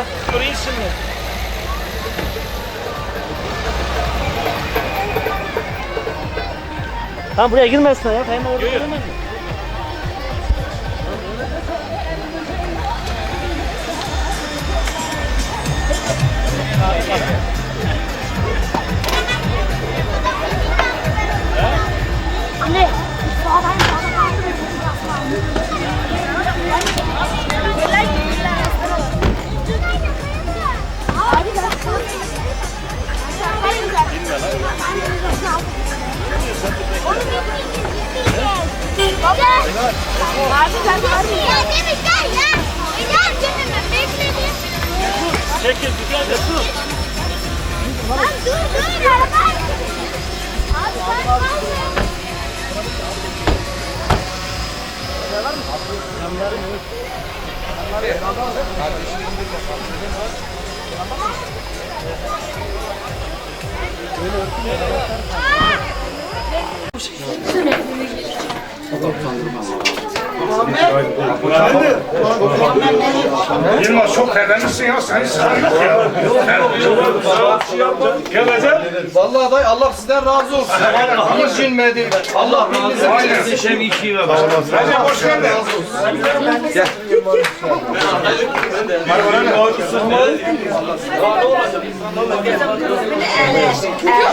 Ha, göreyim şimdi. Tamam buraya girmesin ya. Kayma orada giremez mi? Anne, sağdan Baba. Abi sen ya Demir gel ya. Gel Demir bekledim. Çekil güzel de dur. Lan dur araba. Abi sen kal. Yılmaz çok terlemişsin ya, sen sıkıntı yok ya. Gelecek. Vallahi dayı Allah sizden razı olsun. Hiç üzülmedi. Allah bilinizi bilirsin. Hadi hoş geldin. Gel.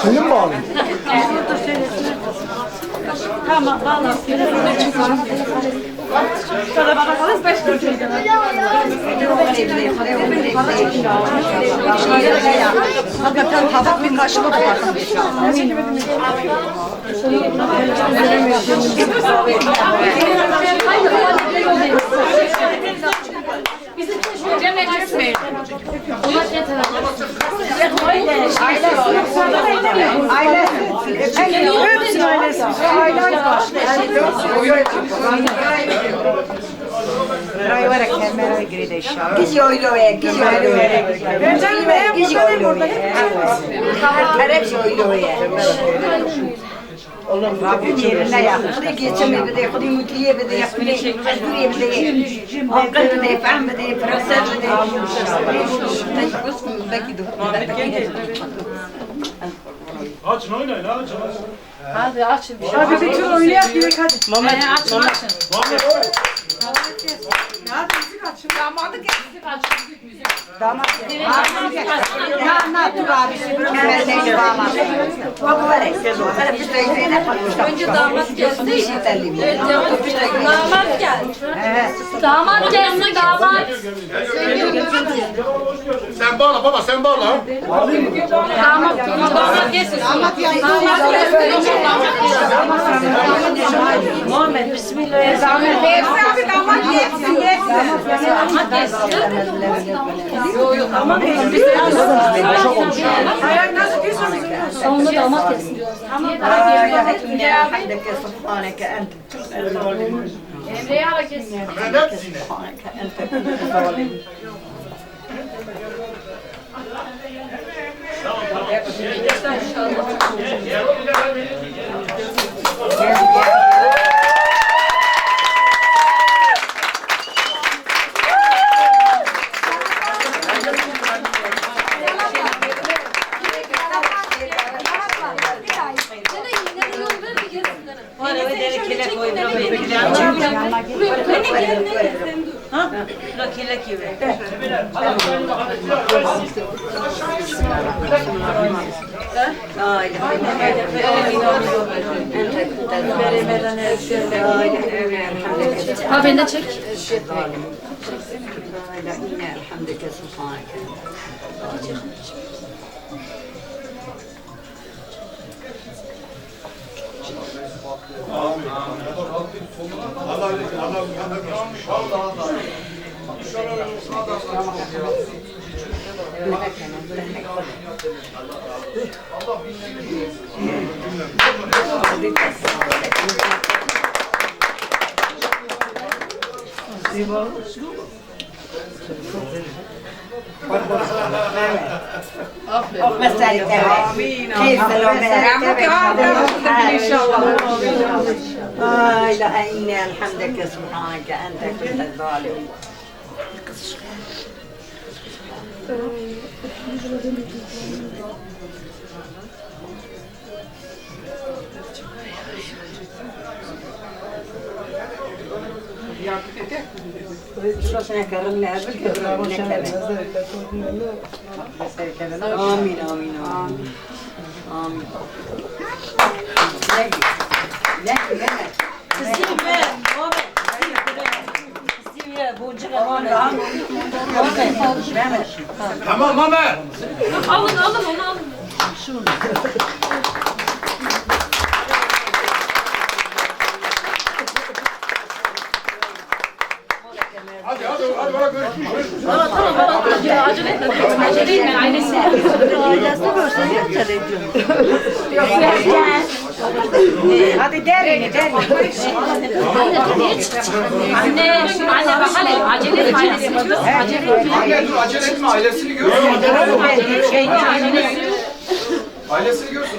Senin mi abi? Tamam, valla. Şöyle bakalım, 5 gün. Hakikaten tabak bir kaşık bakın. Bizim çocuğu etmeyin. Rabbim yerine yaptı. Geçemi bir de, kudu mutluya bir de, yapmayı, mecburiye bir de, akıl bir de, fahm bir de, fırasat bir de. Açın oynayın, açın. Hadi açın. Hadi bir tur oynayak direkt hadi. Mehmet açın. Ya müzik açın. Damadı gelsin açın. Damat dur abisi, Mehmet Necip damat. Önce damat gelsin. Evet, damat geldi. Damat gelsin, damat. Sen bağla baba, sen bağla. Damat gelsin. Damat gelsin. Muhammed, bismillahirrahmanirrahim. Abi damat gelsin. Damat gelsin. Yok, damat gelsin. Hayır nasıl diyorsanız. Sonunda damat gelsin diyoruz. Emre'ye hareket. Ha beni de çek. Şurasına karın ne yapıyor? Amin, amin, amin. Amin. Ne? Kızım ben, Muhammed. Kızım ya, boncuk aman. Tamam Mehmet. Alın onu alın. Hadi bana görüşürüz. Acele etme. Acele etme ailesi. Ailesine görsen ne acele ediyorsun? Hadi derin. Anne bak hadi acele etme ailesini görsün. Acele etme. Anne dur acele etme ailesini görsün. Ailesini görsün.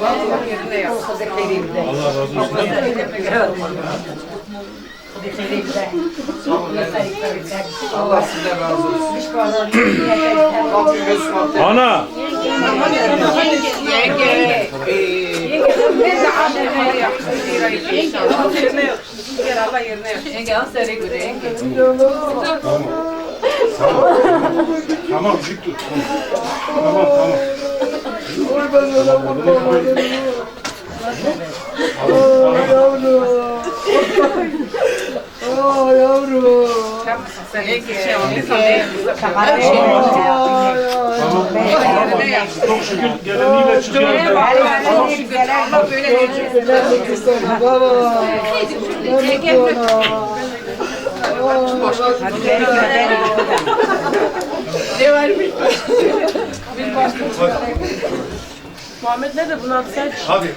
Allah sizden razı olsun. Rabbim Mesut Mart'ta. Ana. Tamam dik tut. Tamam. Çok şükür geleniyle çıkıyoruz. Muhammed nerede bunu sen? Hadi.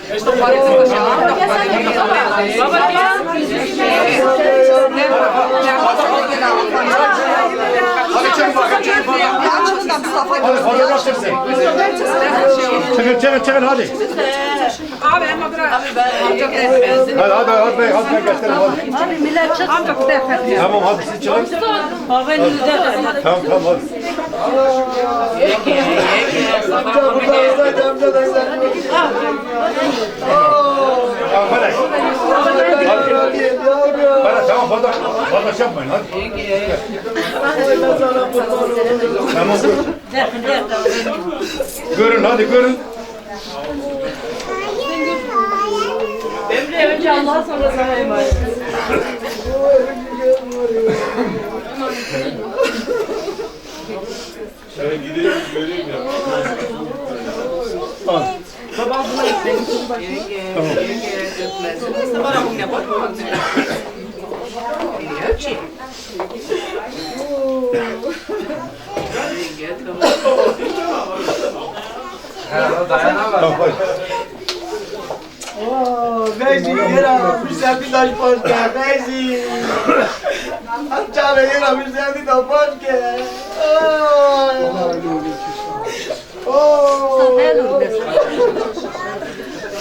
Baba gel. Hadi başla sen. Çekil hadi. Abi ama bırak. Abi ben amcam etmezdim. Hadi ben göstereyim hadi. Abi millet çık. Amcam defter. Tamam hadi siz çıkın. Baba elinde. Tamam hadi. Bana tamam fazla şey yapmayın hadi. Tamam görün hadi görün. Emre önce Allah'a sonra sana emanet. Şöyle gideyim göreyim ya. Babam buna ekledim. Sabah bunu yapar. Tamam hadi. Bezi yera, bize bir taş poşke, bezi. Çare yera, bize bir taş poşke.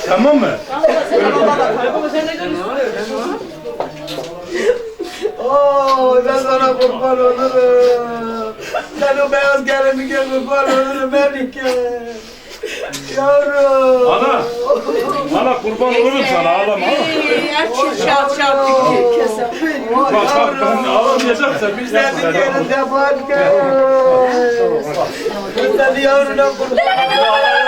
Tamam mı? Ben sana kurban olurum. Sen o beyaz gelinike kurban olurum Melike. Yavrum. Ana kurban olurum sana ağlama. Bak ben ağlamayacaksa biz de Senin yerinde başka. Seni yavruna kurban olurum.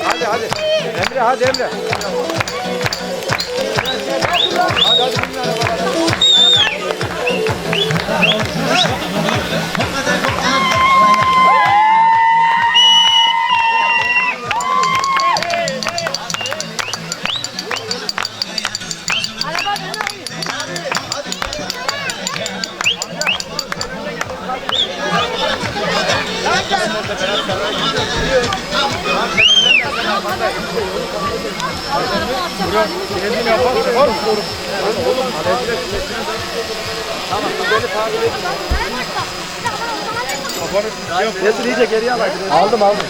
Hadi hadi. Emre hadi Emre. Hadi hadi binin arabalara. Kendini yaparsın. Var mı? Tamam. Beni takip et. Kafanı Resul iyice geriye al. Aldım aldım.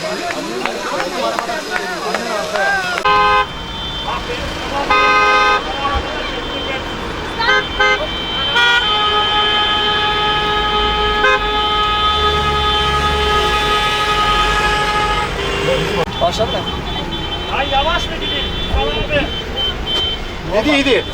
Başladı mı? Ay yavaş mı gideyim? Tamam abi. Ne diydi?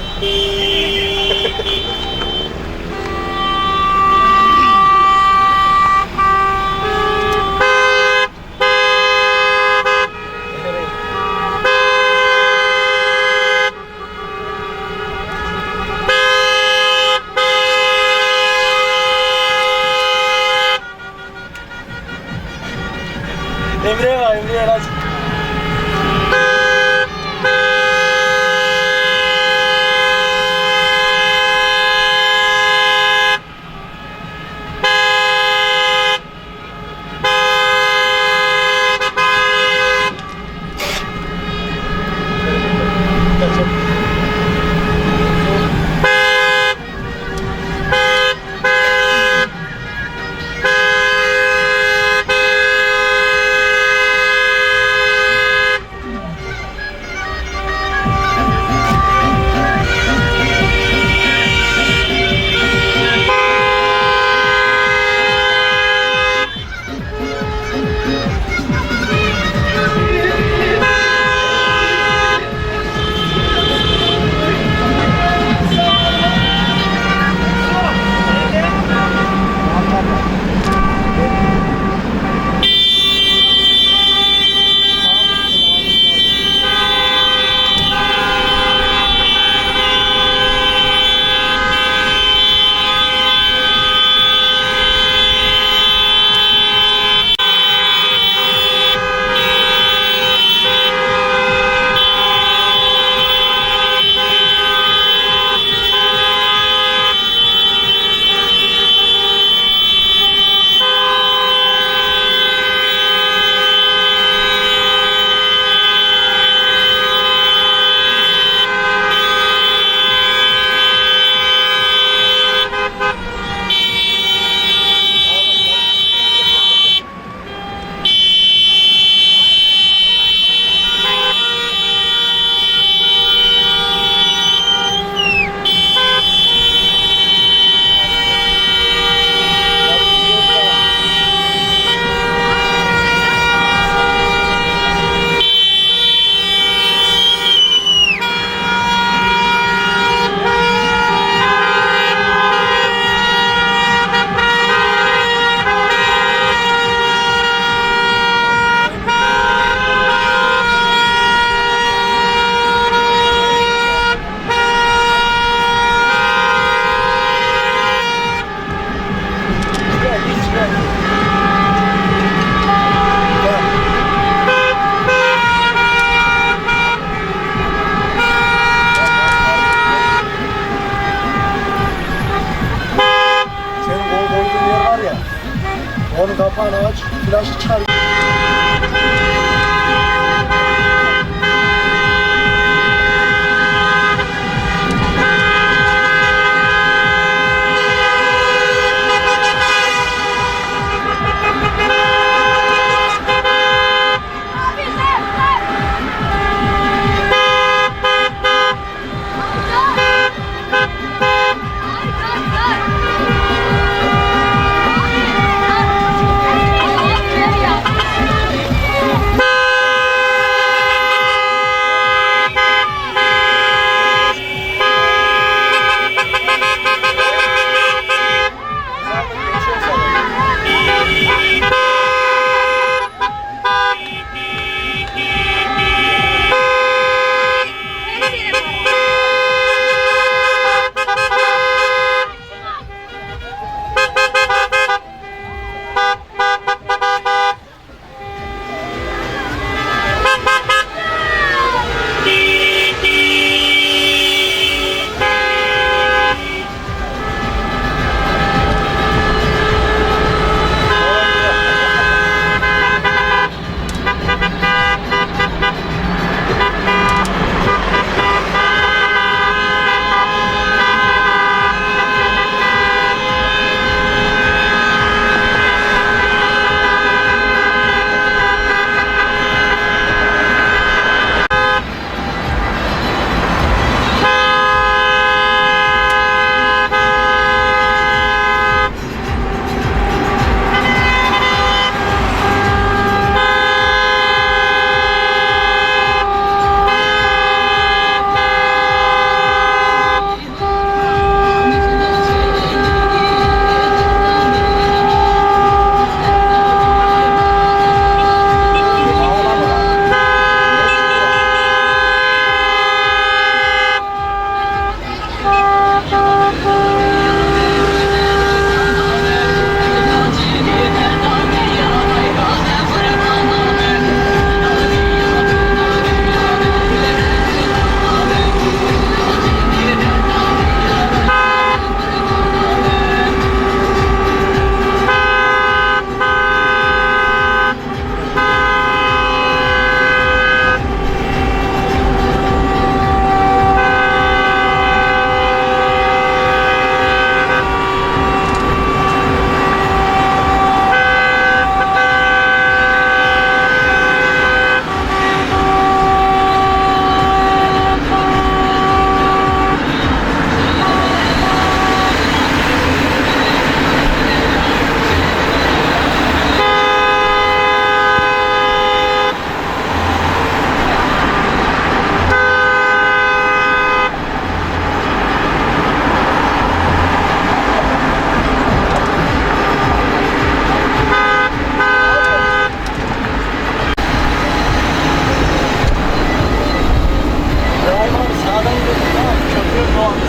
Emre'ye var, Emre'ye lazım. Onu kapağını aç, flaşı çıkar. Abi,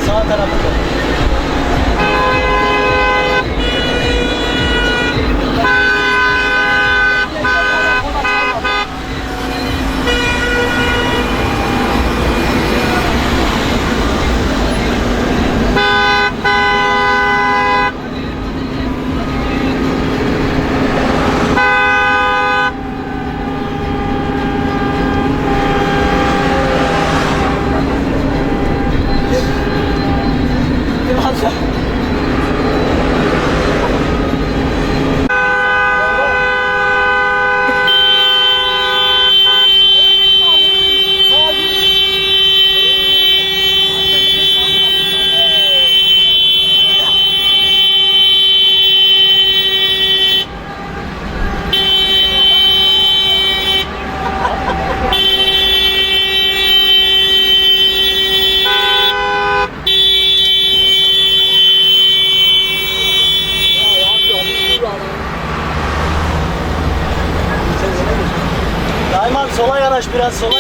Sağ tarafta. Dayman sola yanaş biraz sola.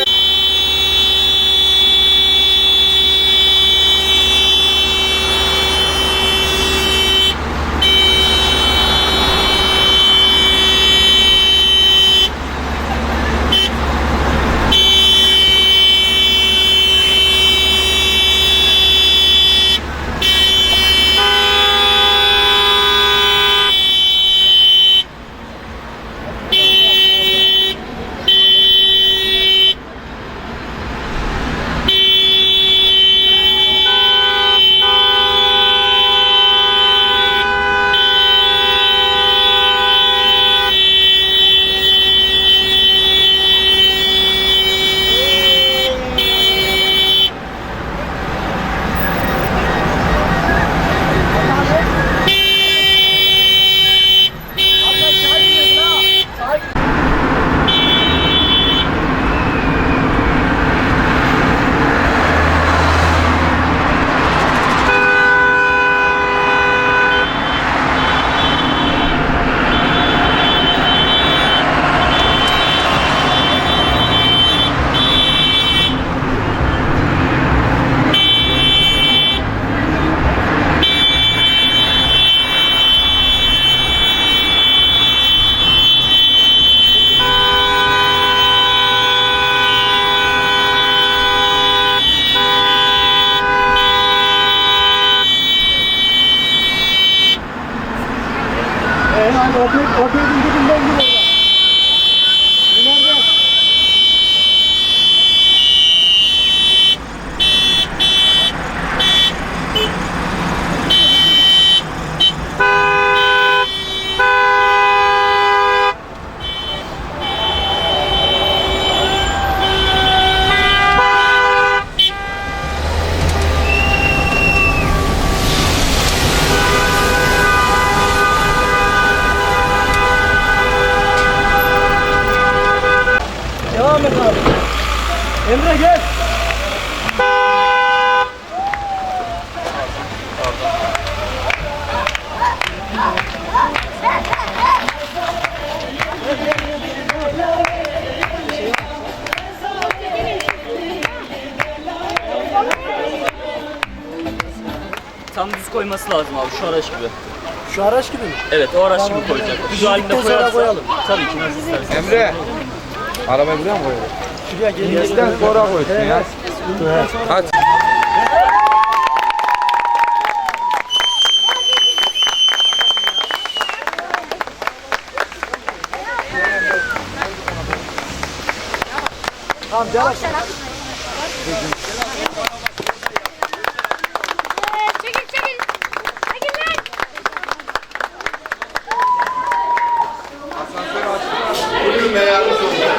Devam et abi. Emre gel. Tam düz koyması lazım abi şu araç gibi. Şu araç gibi mi? Evet o araç gibi koyacak. Düz halinde koyarsa koyalım. tabii ki nasıl istersen. Emre. Arabayı buraya mı koyalım? Şuraya gel. Bizden sonra koysun ya. Hadi. Tamam devam. Çekil çekil. Çekil lan. Bugün meyarlı sonunda.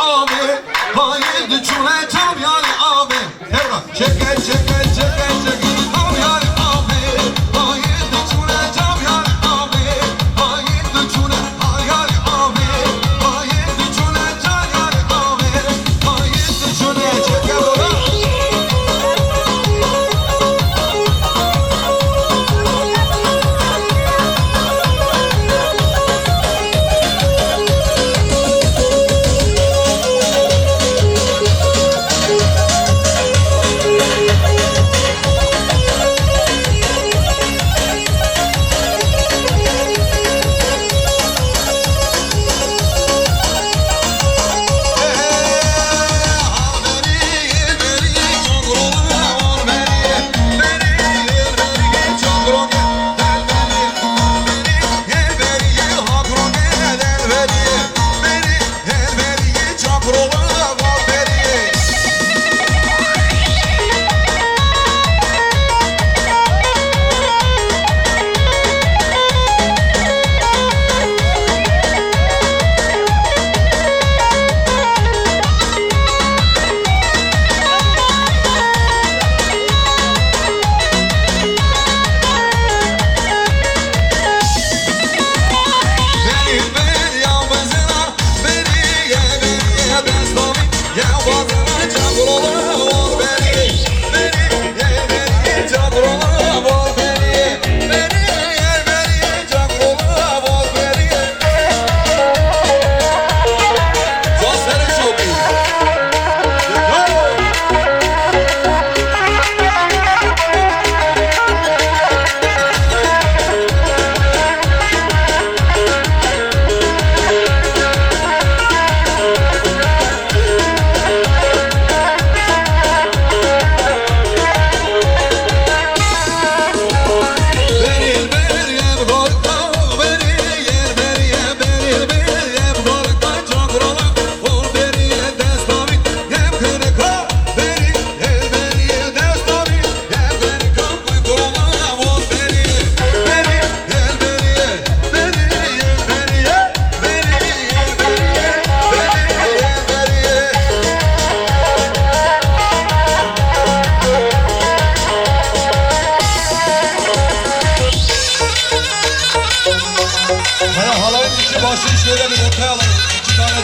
abi haydi çule çam yar abi Evrak çeker çeker çeker çeker çam yar abi haydi çule çam yar abi haydi çule yar abi haydi çule çam yar abi haydi çule çeker ola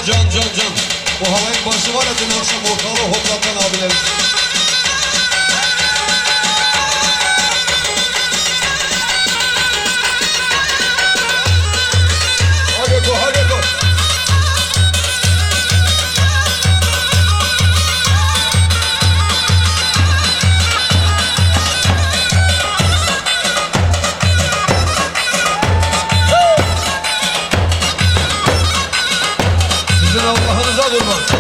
Can. Bu halayın başı var ya dün akşam ortalığı hoplatan abilerim. Hadi go. Sizin Allah'ınıza vurmaz.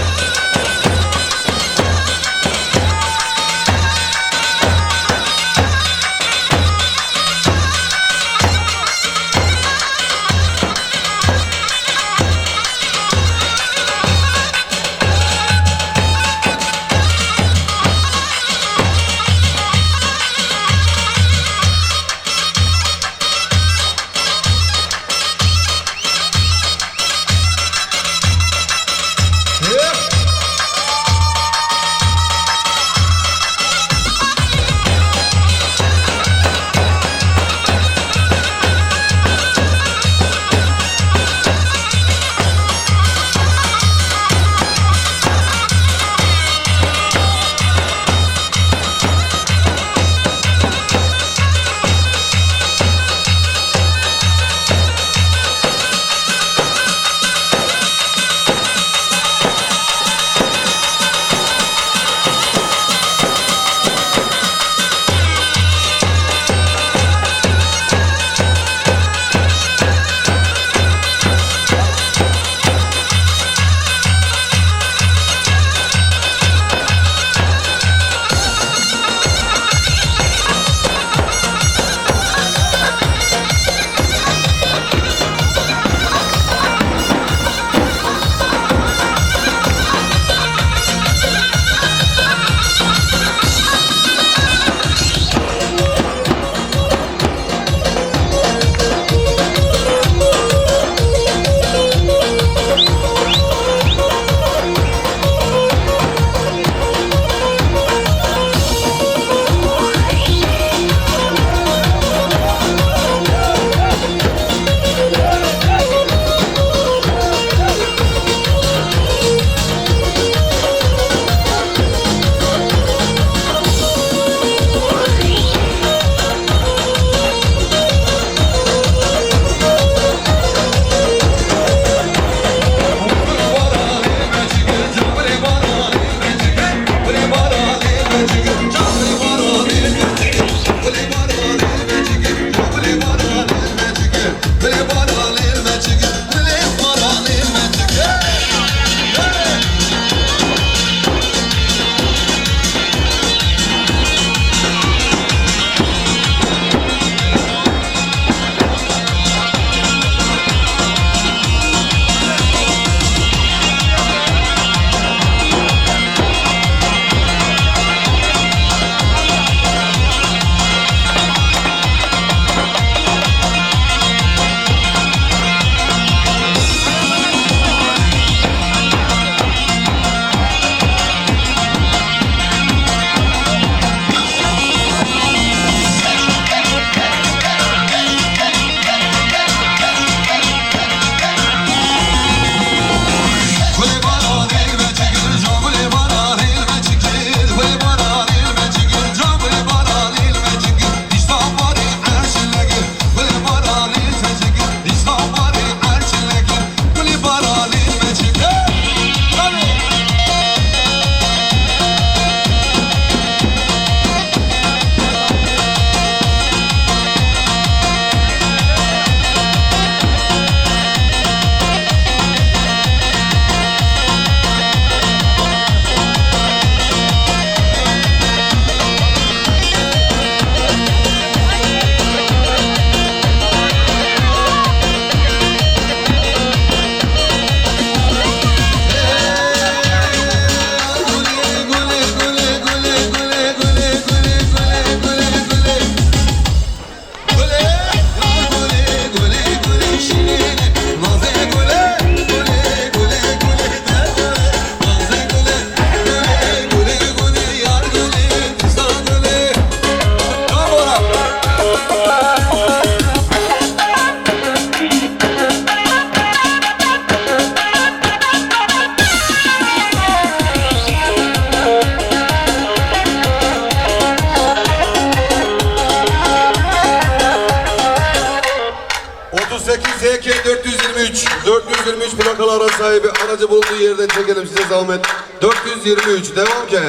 423 plakalı araç sahibi aracı bulunduğu yerden çekelim size zahmet. 423 devam ki.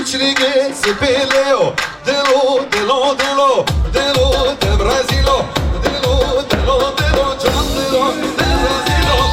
İçliği sipiliyor Delo, delo, delo Delo, de Brasilo Delo, delo, delo Can delo, de Brasilo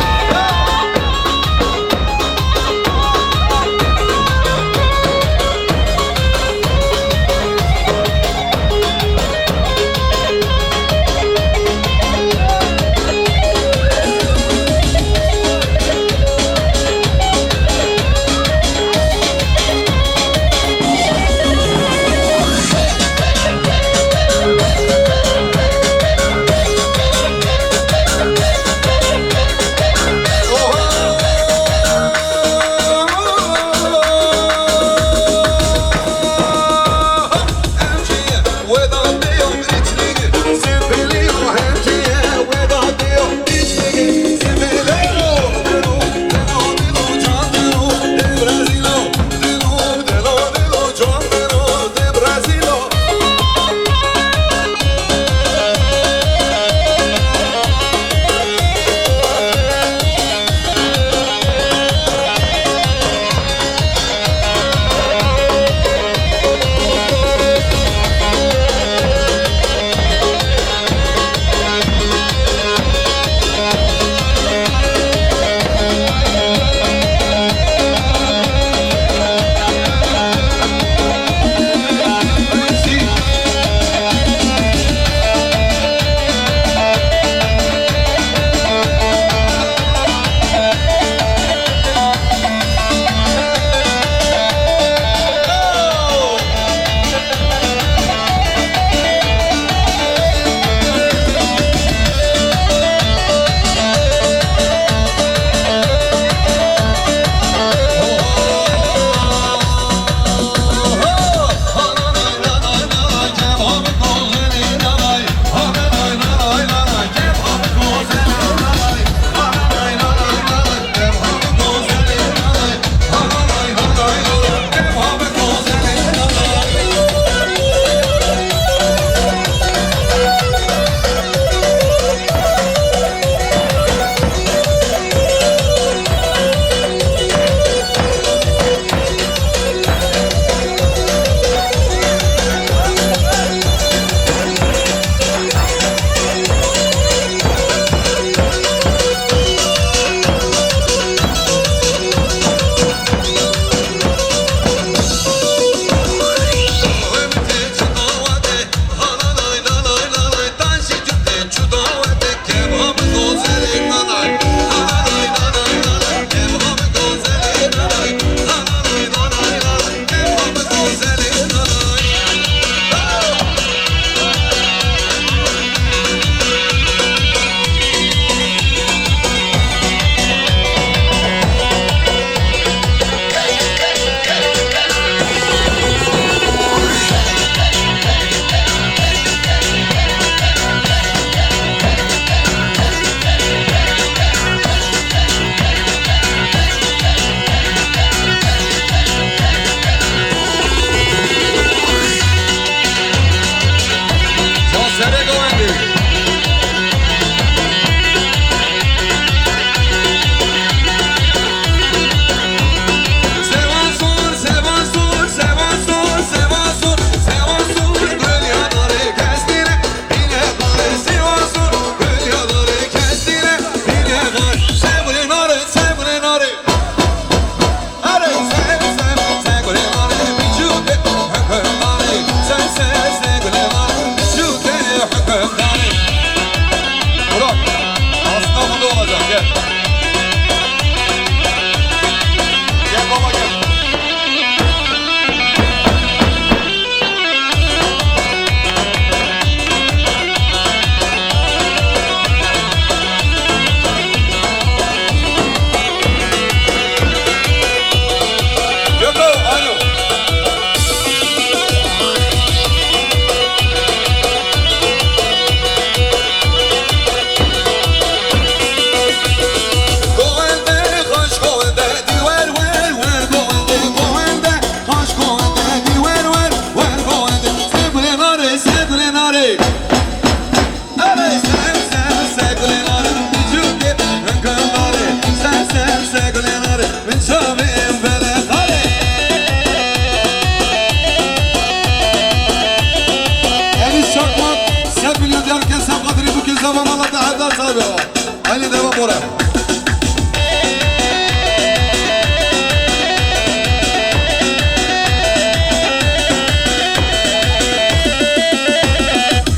bora.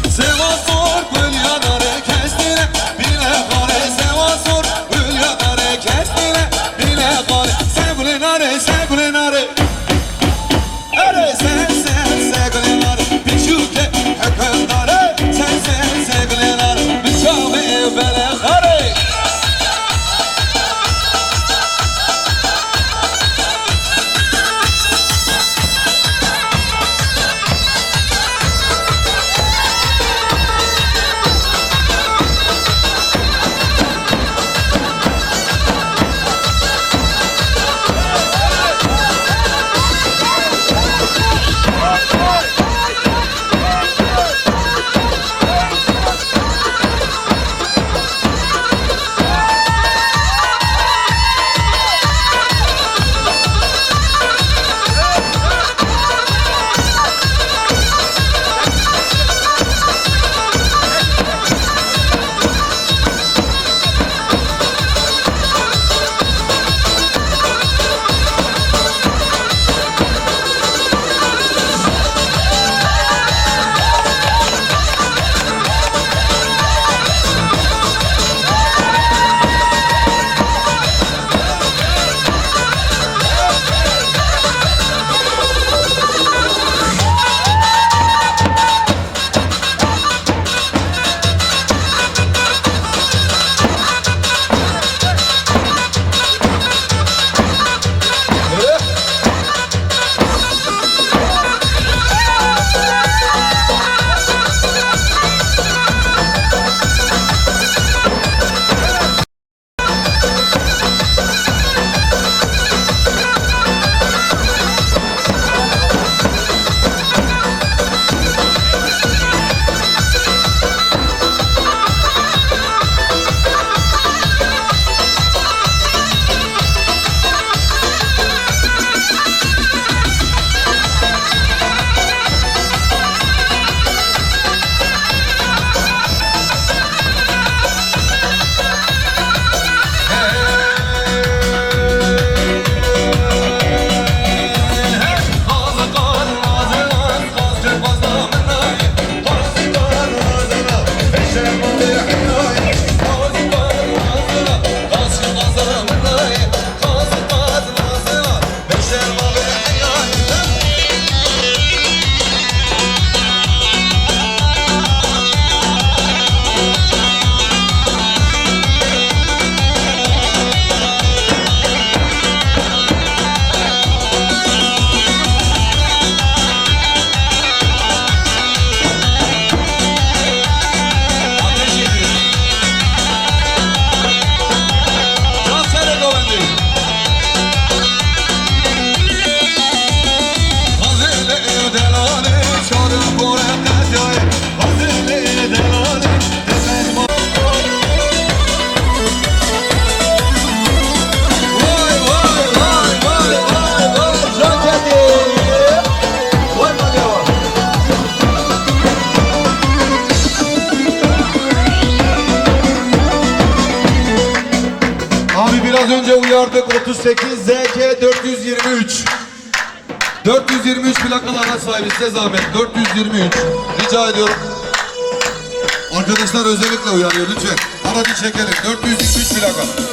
Sevasor bülyanare kestire bile kare sevasor bülyanare kestire bile kare sevgulenare sevgulenare are sen sevgulenare pişuke hekendare sen sevgulenare bişame bele kare Biraz önce uyardık 38 ZK 423. 423 plakalı araç sahibi size zahmet. 423. Rica ediyorum. Arkadaşlar özellikle uyarıyor lütfen. Aracı çekelim. 423 plaka.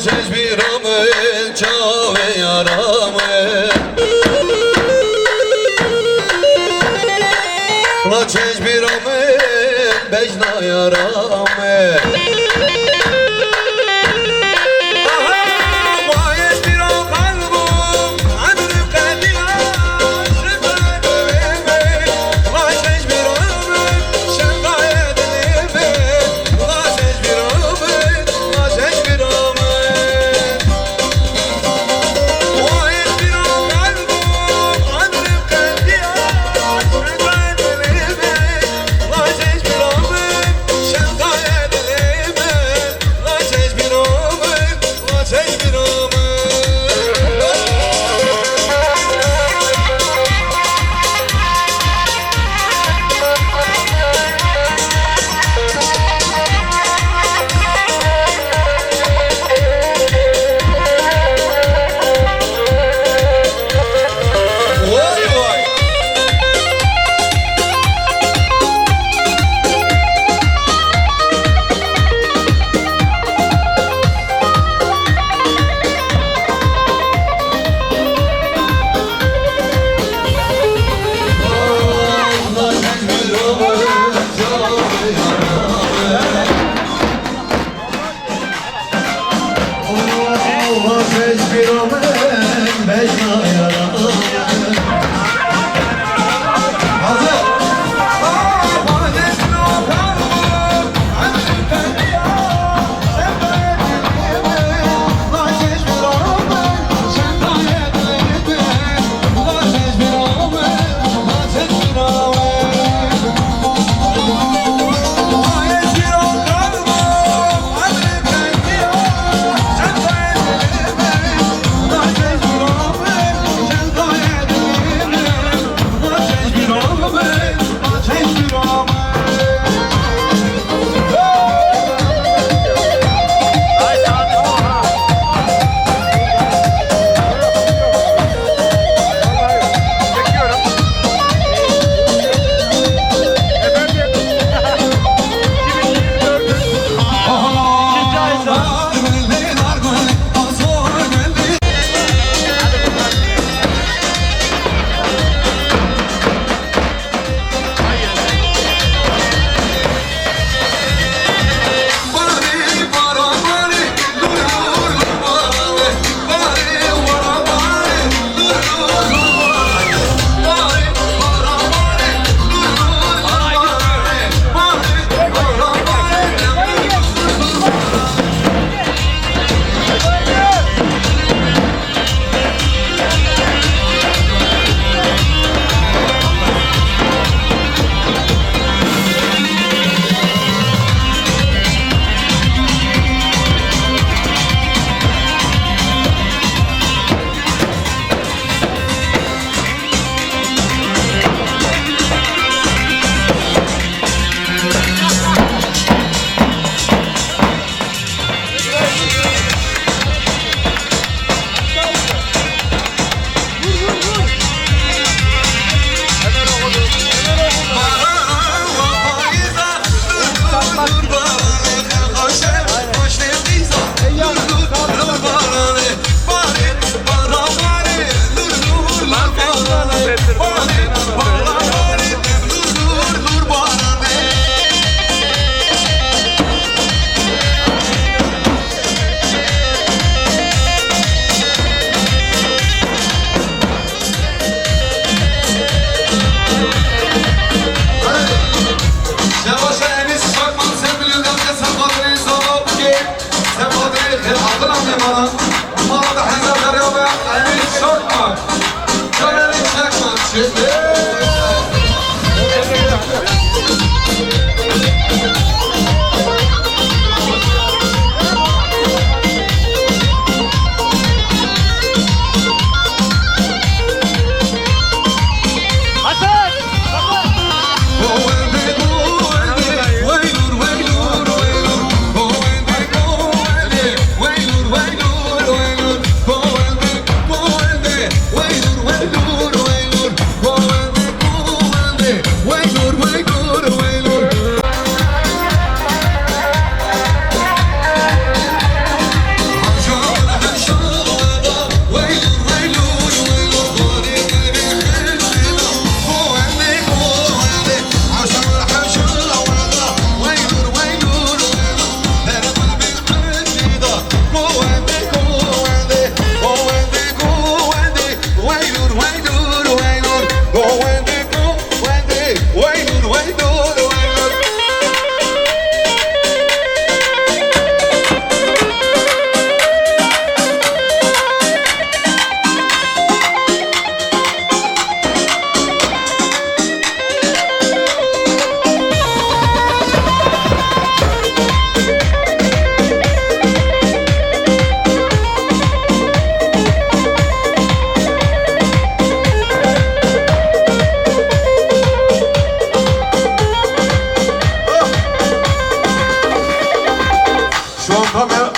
çeş bir amel çave yaramel La çeş bir amel becna yaramel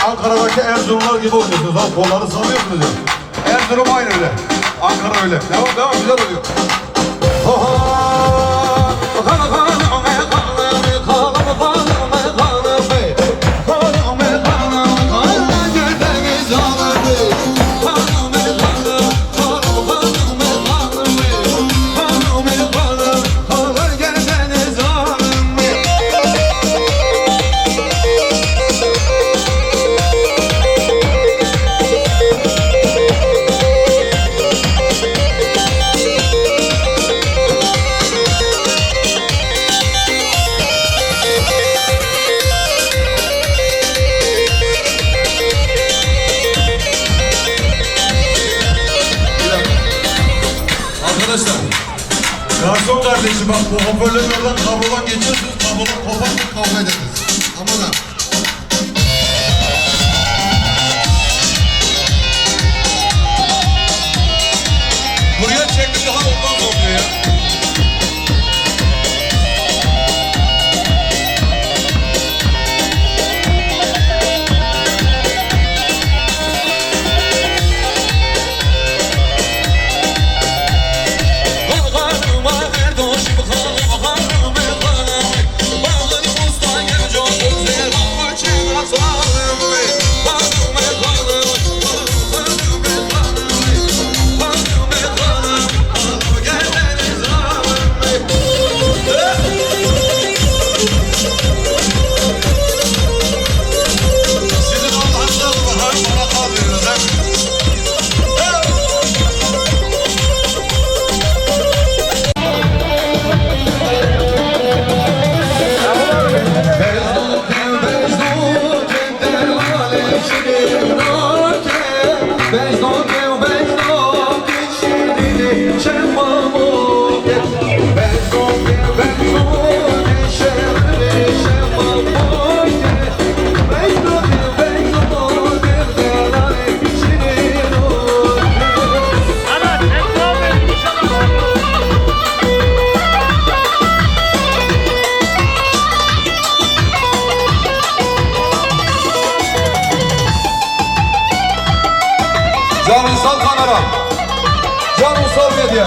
Ankara'daki Erzurumlar gibi oynuyorsunuz. Ha, kolları sallıyorsunuz ya. Erzurum aynı öyle. Ankara öyle. Devam güzel oluyor. Arkadaşlar, garson kardeşi bak bu hoparlörün oradan kablodan geçiyorsunuz, kablodan kopartıp kavga ederiz. Aman ha. Buraya çekti daha ondan oluyor ya. Cansal Kanara, Cansal Medya.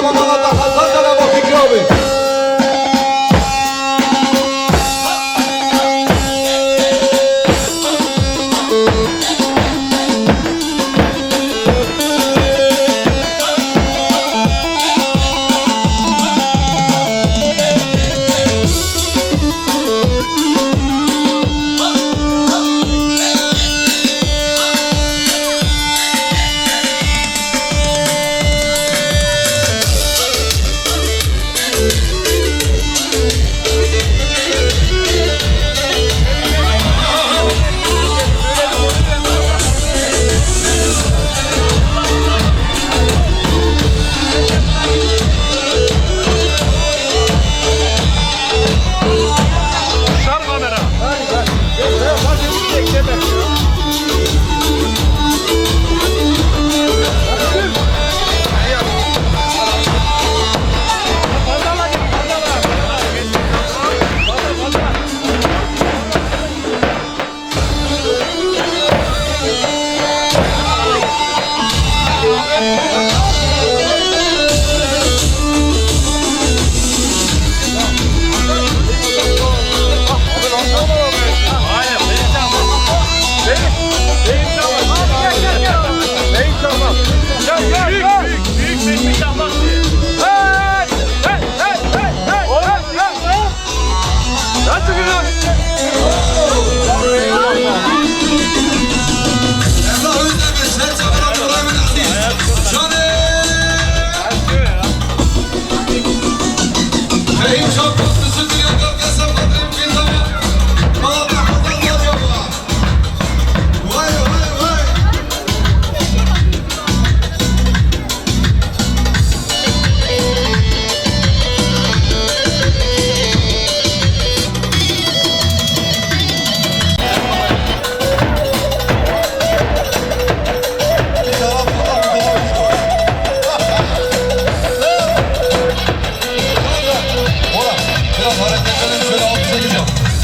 Tamam Allah Hasan sana bak Fikri abi.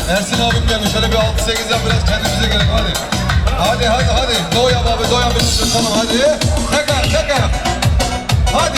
Ersin abim gelmiş. Şöyle bir 6-8 yap biraz kendimize gelelim hadi. Hadi. Doğu yap abi. Doğu yap. Tamam hadi. Tekrar. Hadi.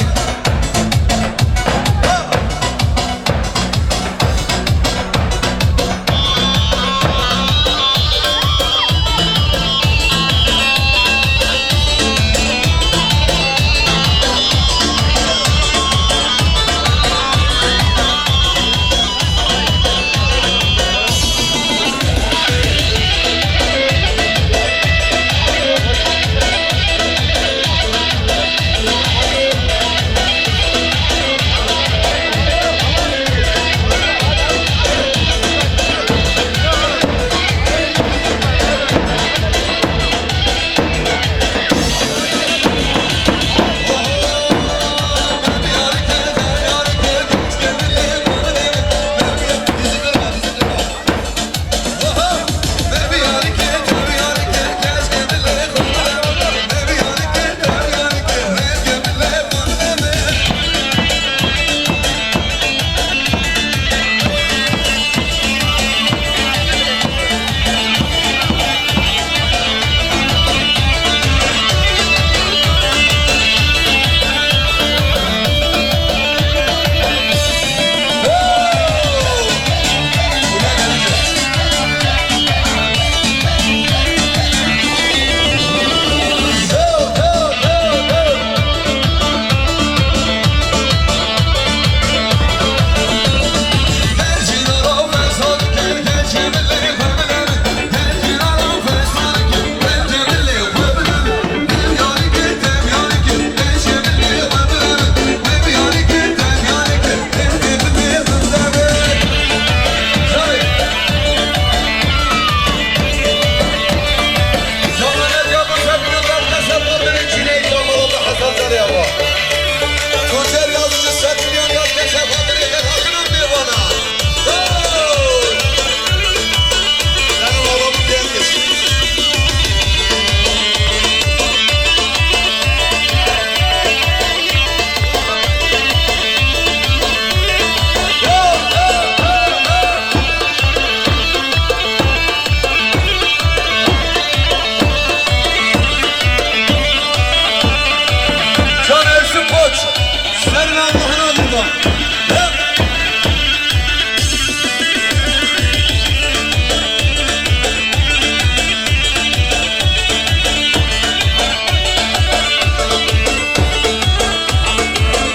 buradan.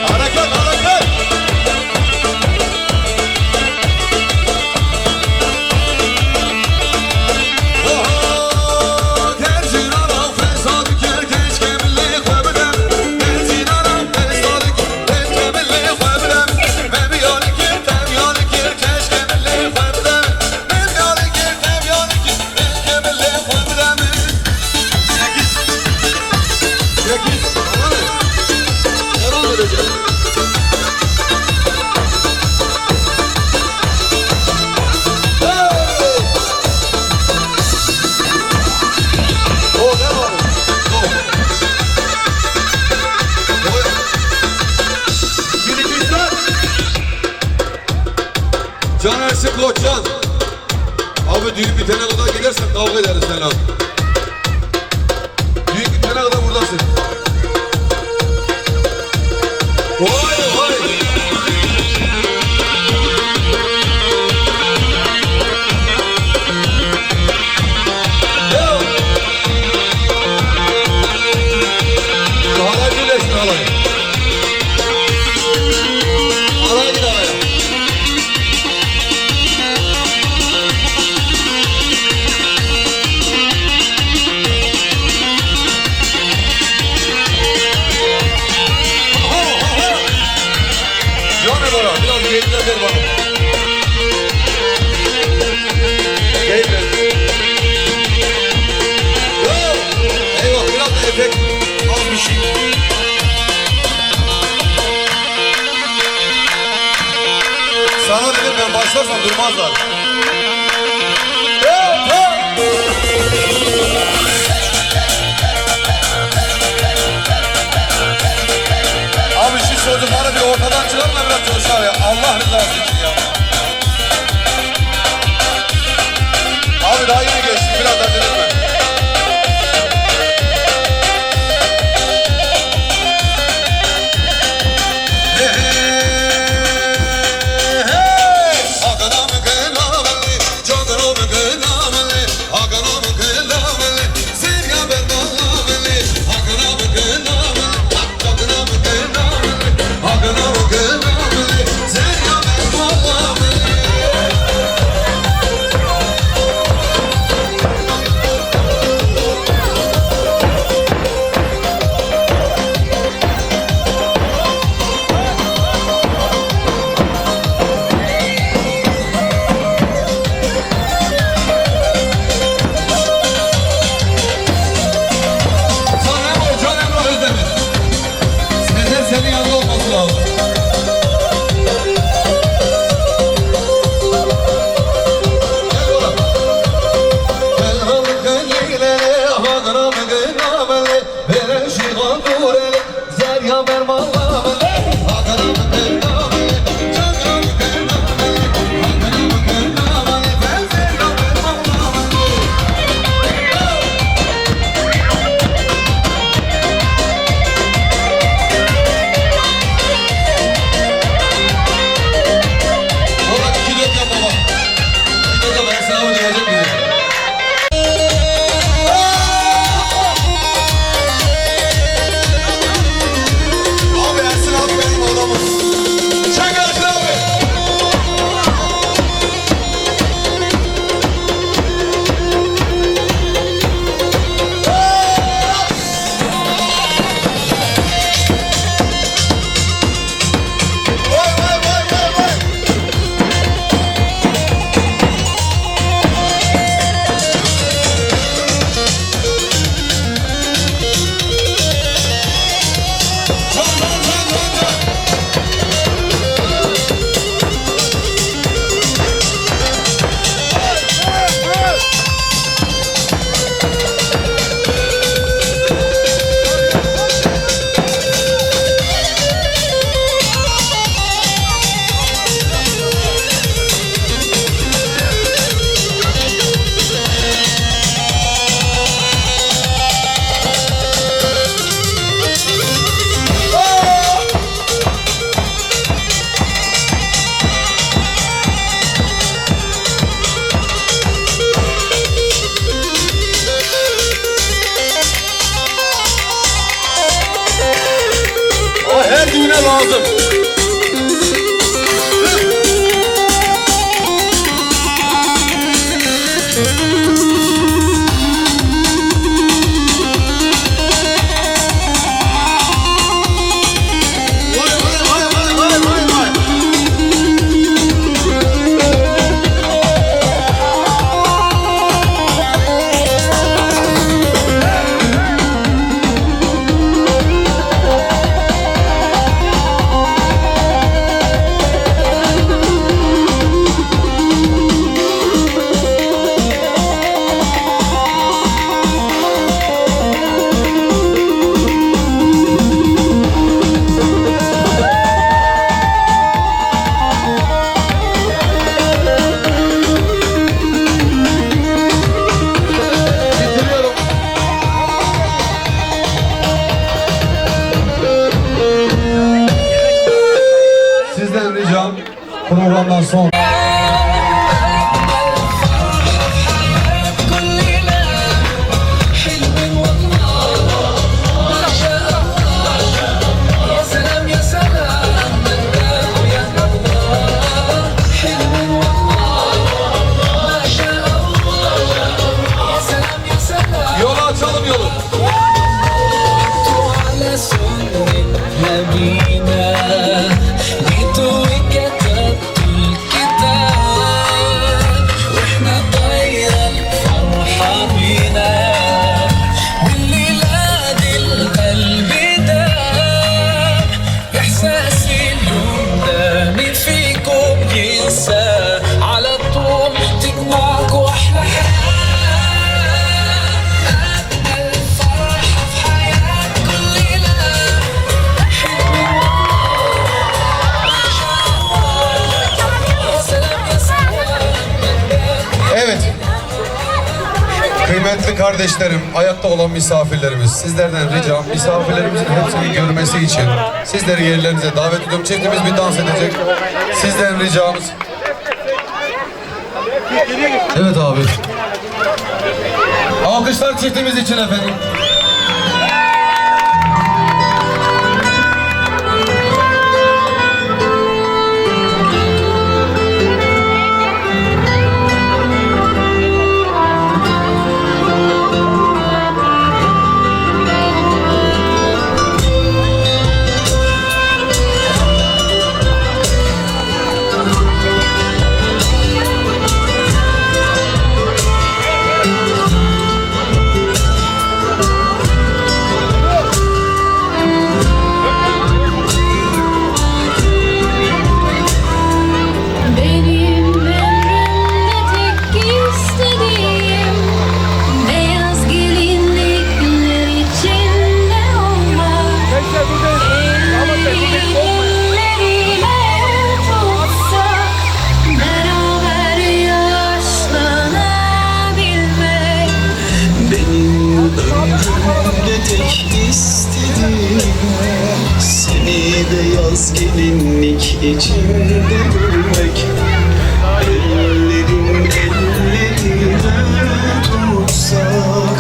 Hareket, hareket. Can Ersin Koçcan. Abi düğün bitene kadar gidersen kavga ederiz seninle. Düğün bitene kadar buradasın. Vay vay. Halay birleşsin halay. Halay gir halaya. Biraz geyikler ver bana. Geyik ver. Eyvah biraz da efekt. Az bir şey. Sana dedim ben başlarsam durmazlar. Abi şu çocukları bir ortadan çıkarma biraz çalışar ya. Allah rızası için ya. Abi daha yeni geçti. Biraz da dinletme. lazım. Sizden ricam programdan sonra yolu açalım yolu. Evet. Kıymetli kardeşlerim, ayakta olan misafirlerimiz, sizlerden ricam misafirlerimizin hepsini görmesi için sizleri yerlerinize davet ediyorum. Çiftimiz bir dans edecek. Sizden ricamız. Evet abi. Alkışlar çiftimiz için efendim. Beyaz gelinlik içinde görmek, ellerin ellerine tutsak,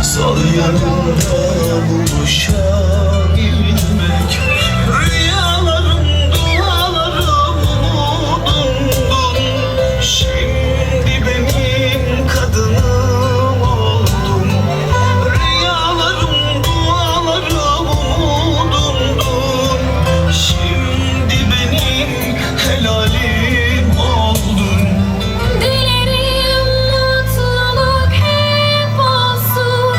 sol yanında buluşabilmek. Rüyalarım, dualarım, umudumdun. Şimdi benim kadınım oldun. Rüyalarım, dualarım, umudumdun. Şimdi benim helalim oldun. Dilerim mutluluk hep olsun.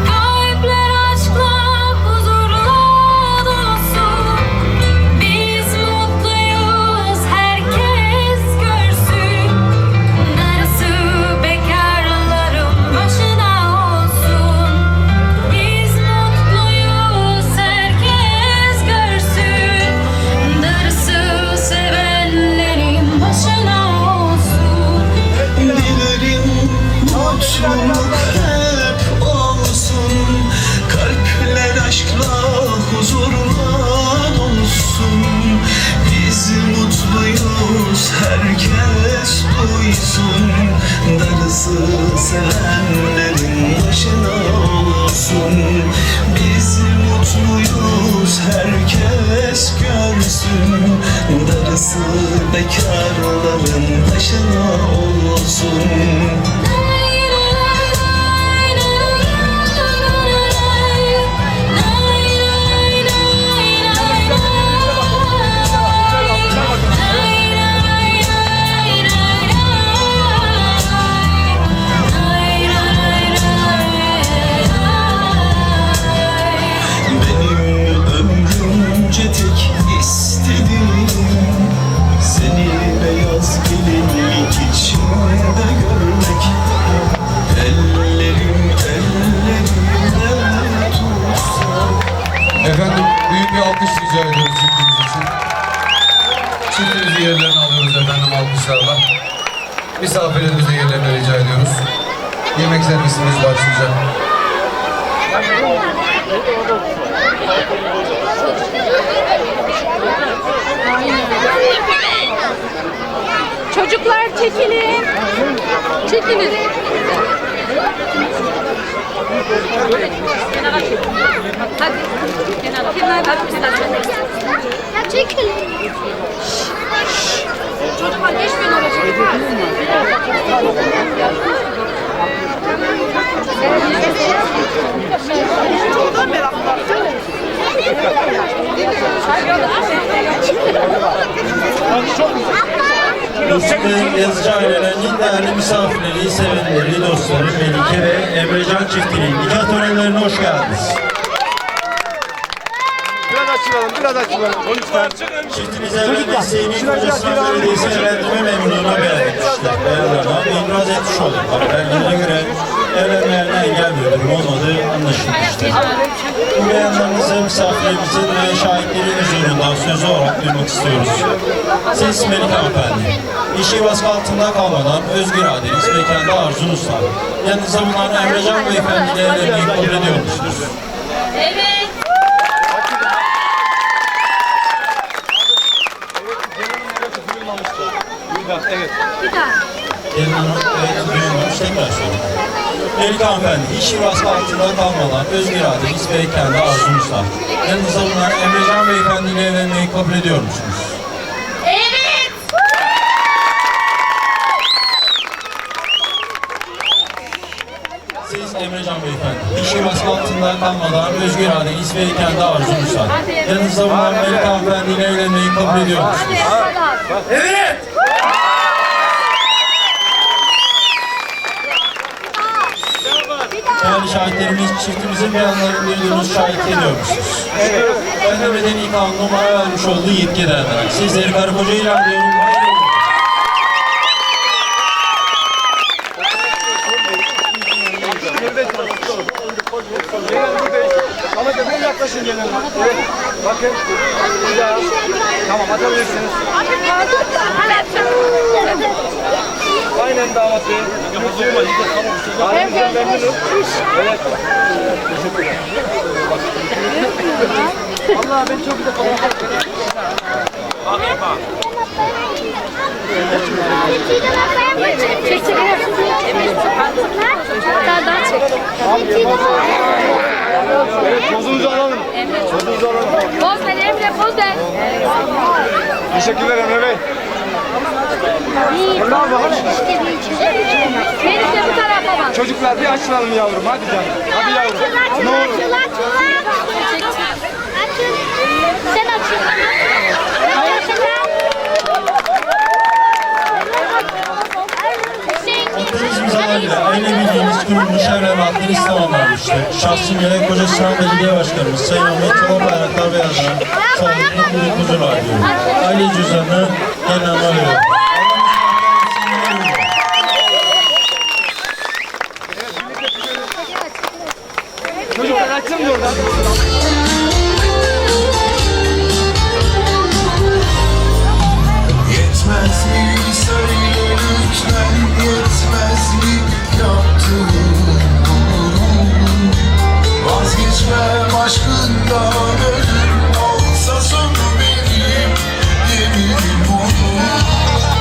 Kalpler aşkla, huzurla dolsun. Biz mutluyuz, herkes görsün. Darısı bekarların başına olsun. Biz mutluyuz, herkes görsün. Darısı sevenlerin başına olsun. Dilerim mutluluk hep olsun. Kalpler aşkla, huzurla dolsun. Biz mutluyuz, herkes duysun. Darısı sevenlerin başına olsun. Biz mutluyuz, herkes görsün. görsün, darısı bekarların başına olsun. Benim ömrümce tek istediğim seni beyaz gelinlik içinde görmek. Ellerim ellerimden tutsa. Efendim büyük bir alkış rica ediyoruz çiftimiz için. Çiftimizi yerlerine alıyoruz efendim alkışlarla. Misafirlerimizi de yerlerine rica ediyoruz. Yemek servisimiz başlayacak. Çocuklar çekilin. Çekilin. Hadi. Kenara hadi çekilin. Çocuklar geçmeyin oraya. Dostları, yazıcı ailelerinin değerli misafirleri, sevenleri, dostları Melike ve Emrecan çiftinin nikah törenlerine hoş geldiniz. Biraz açılalım. Lütfen. Çiftimiz evlen desteğini kocasından belediyesi evlendirme memnunluğuna beyan etmiştir. Beyanlarına itiraz etmiş olduklar. Belgelere göre evlenmelerine engel bir durum olmadığı anlaşılmıştır. Bu beyanlarınızı misafirimizin ve şahitlerin huzurunda sözlü olarak duymak istiyoruz. Siz Melike Hanımefendi, işi baskı altında kalmadan özgür iradeniz ve kendi arzunuzla yanınızda bulunan Emrecan Beyefendi ile evlenmeyi kabul ediyor musunuz? Evet. Evet. Gelin Hanım, evet duyulmamış, tekrar söyleyeyim. Melike Hanımefendi, işi baskı altında kalmadan özgür iradeniz ve kendi arzunuzla yanınızda bulunan Emrecan Beyefendi ile evlenmeyi kabul ediyor musunuz? Evet. Siz Emrecan Beyefendi, işi baskı altında kalmadan özgür iradeniz ve kendi arzunuzla yanınızda bulunan Melike Hanımefendi ile evlenmeyi kabul ediyor musunuz? Evet. Değerli şahitlerimiz, çiftimizin beyanlarını duyduğunuz şahit ediyor musunuz? Evet. Ben de Medeni Kanun numara vermiş olduğu yetki dayanarak sizleri karı koca ilan ediyorum. Ama bir yaklaşın gelin. Evet. Bakın. Bir daha. Tamam atabilirsiniz. Aynen damat bey. Ailemizden memnunum. Evet. Teşekkür ederim. Allah ben çok güzel fotoğraf. Evet, pozunuzu alalım. Pozunuzu alalım. Poz ver Emre, poz ver. Teşekkürler Emre Bey. Benim de bu tarafa bak. Çocuklar bir açılalım yavrum, hadi canım. Hadi yavrum. Ne olur. Sen açın. Attığınız imzalarla aile bildiğiniz kurulmuş evlenatlarınız tamamlanmıştır. Şahsım ve kocasından belediye başkanımız Sayın Ahmet Tolga Bayraktar Beyazı'na sağlıklı mutluluk huzurla ediyorum. Aile cüzdanını yeniden alıyorum. Çocuklar açın mı oradan? Yetmez mi söyle lütfen, yetmez mi yaptığın doğru? Vazgeçmem aşkından, ölüm olsa sonu benim, yeminim olur.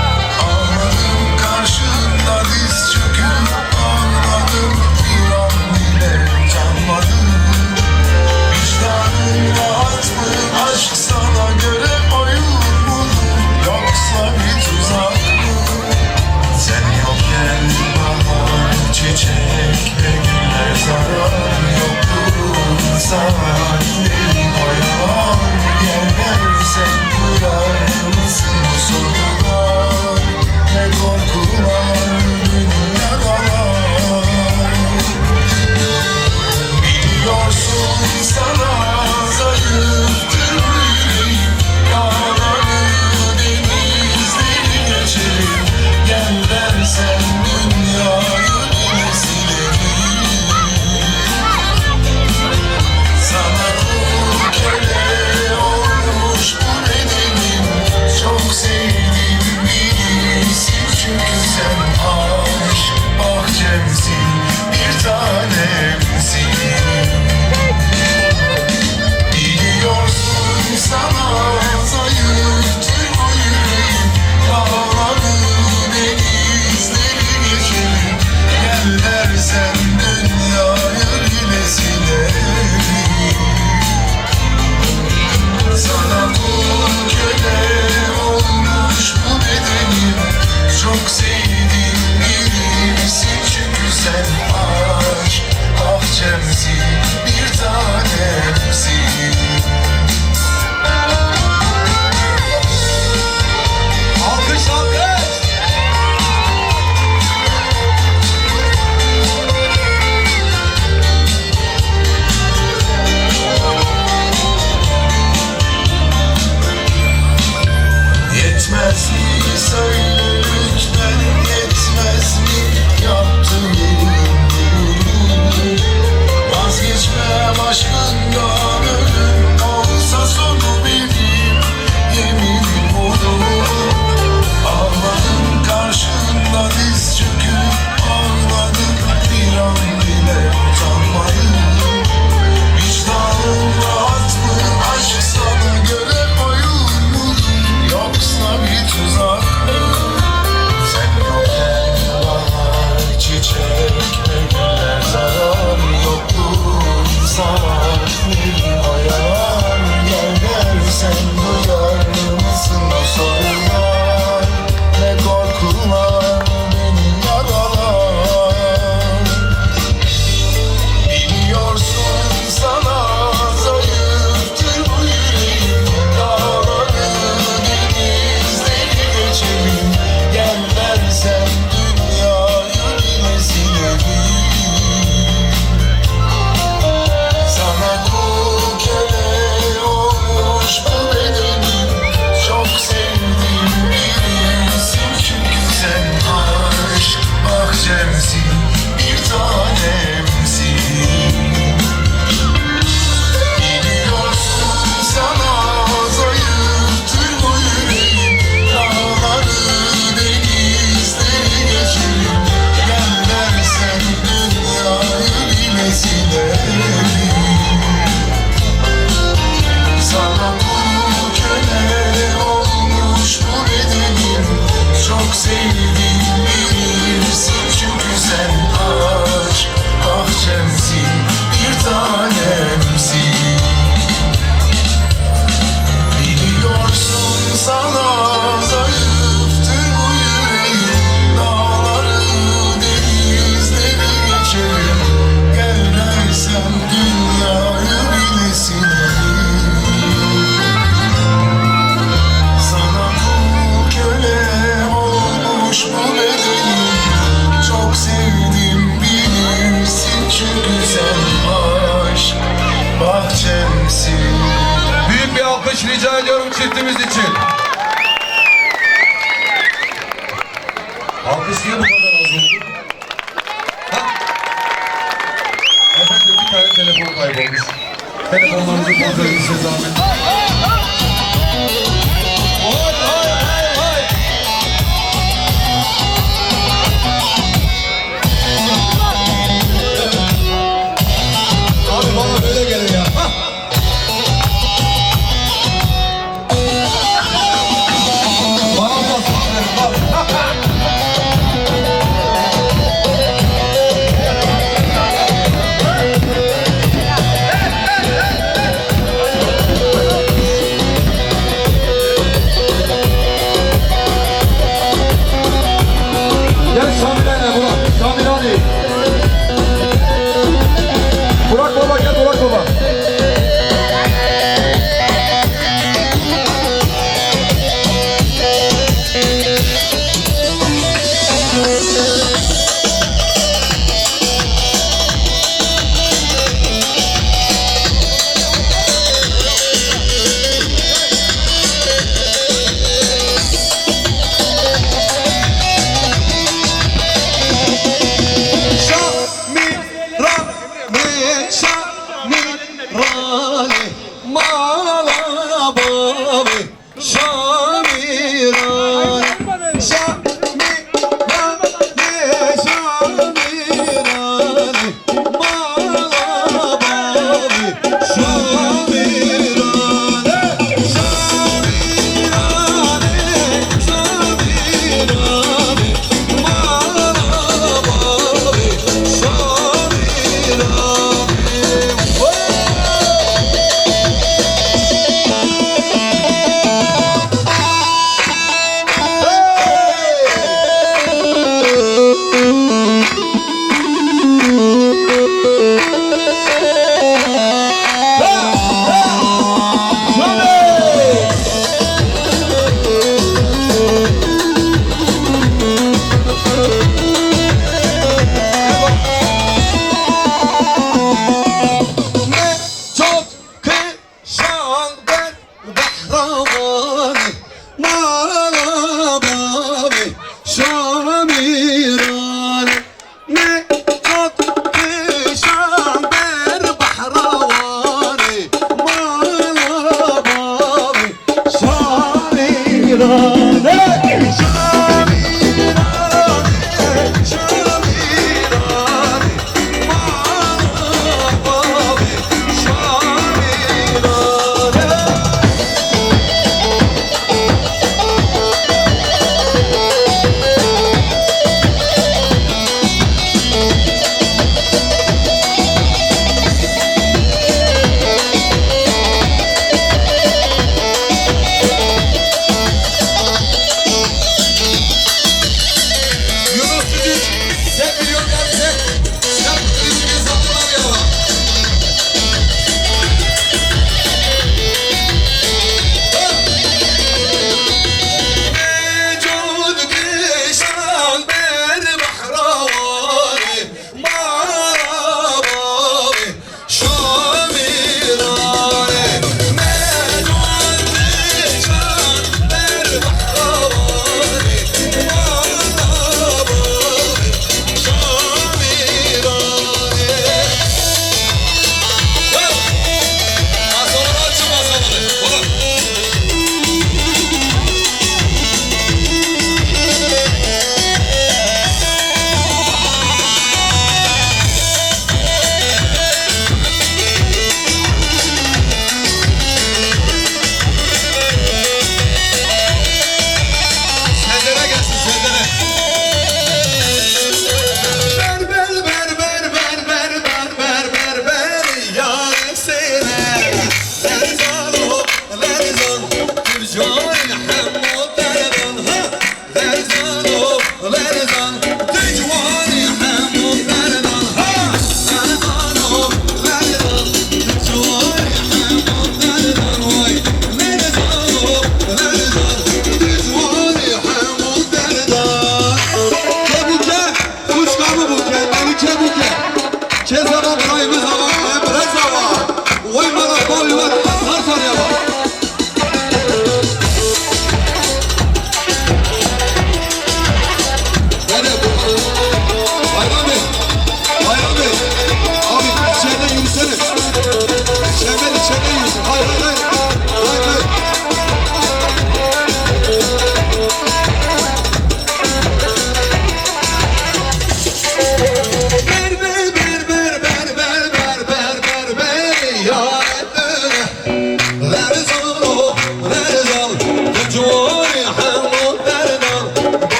Şehrimiz için. Alkış niye bu kadar az oldu? Ha? Efendim bir tane telefon kaybolmuş. Telefonlarınızı kontrol edin size zahmet. Abi bana böyle gelir ya. Bana bak. Gel Şamiler'le Burak. Şamil hadi. Burak baba gel Burak baba.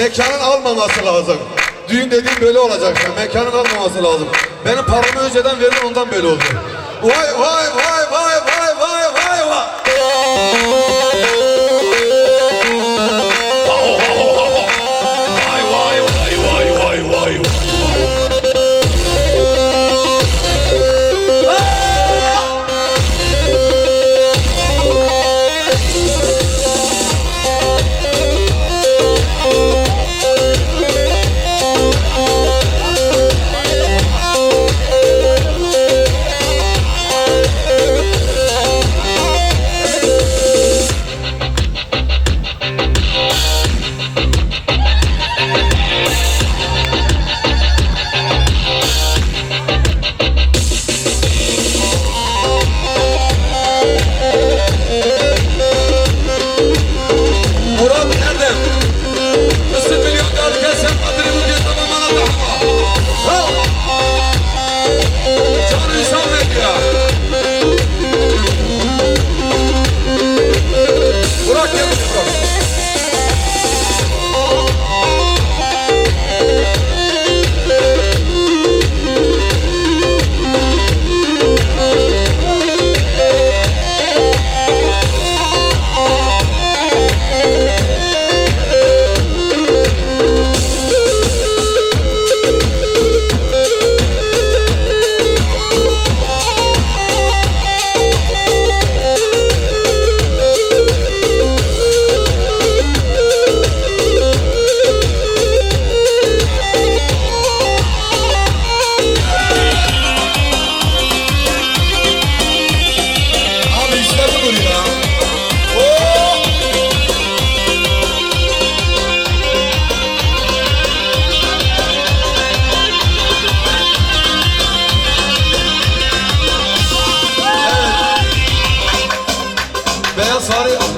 mekanın almaması lazım. Düğün dediğim böyle olacak. Mekanın almaması lazım. Benim paramı önceden verin ondan böyle oldu. Vay vay vay vay vay vay vay vay.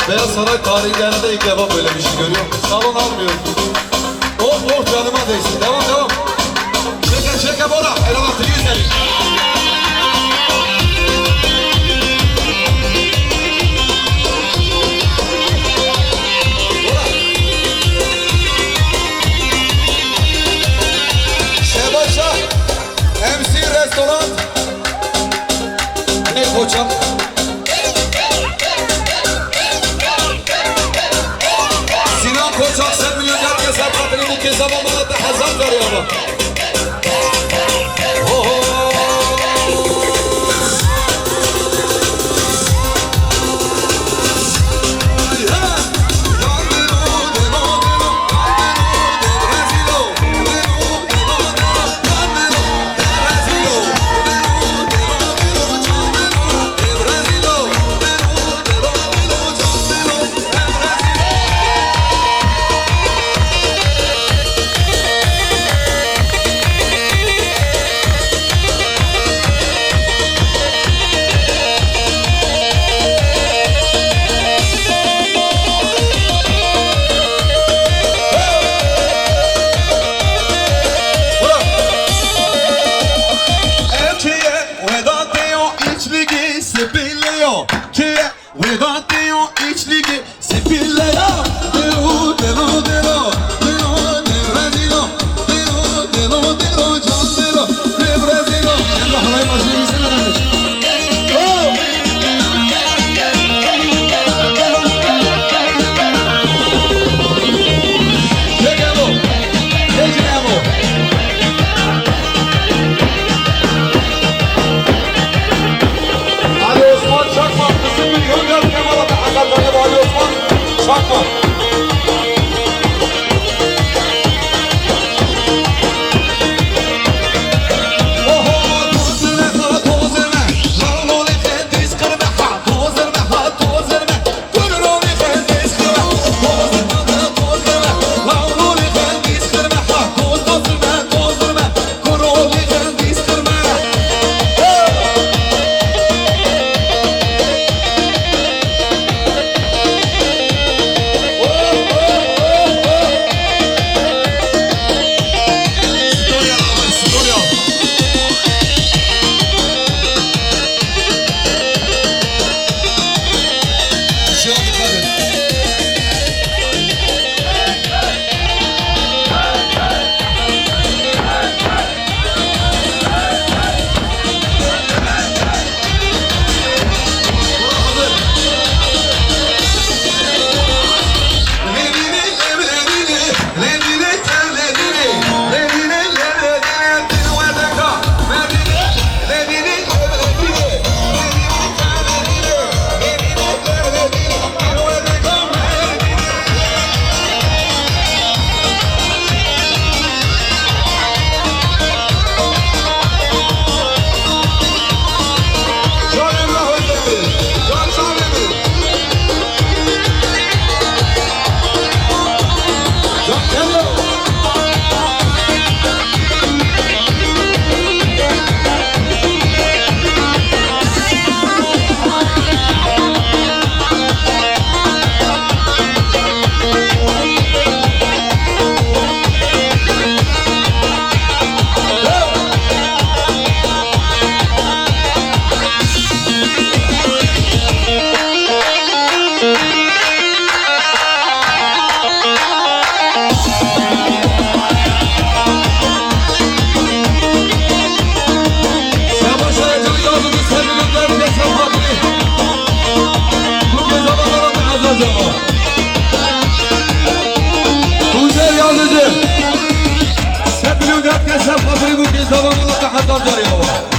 Beyaz Saray tarihlerinde ilk defa böyle bir şey görüyorum. Salon almıyoruz. Oh canıma değsin. Devam. Şeker bora. Elevatı 150. Şebaşa MC Restoran ne koçam? Sinan Koçak sen milyon herkes hakatını bu kez ama bana da hazır veriyor bak. Ali Osman Çakmak, kızım milyon yaz Kemal'a da hakikaten Ali Osman كسب خاطري ممكن زمان والله تحت دار يا هو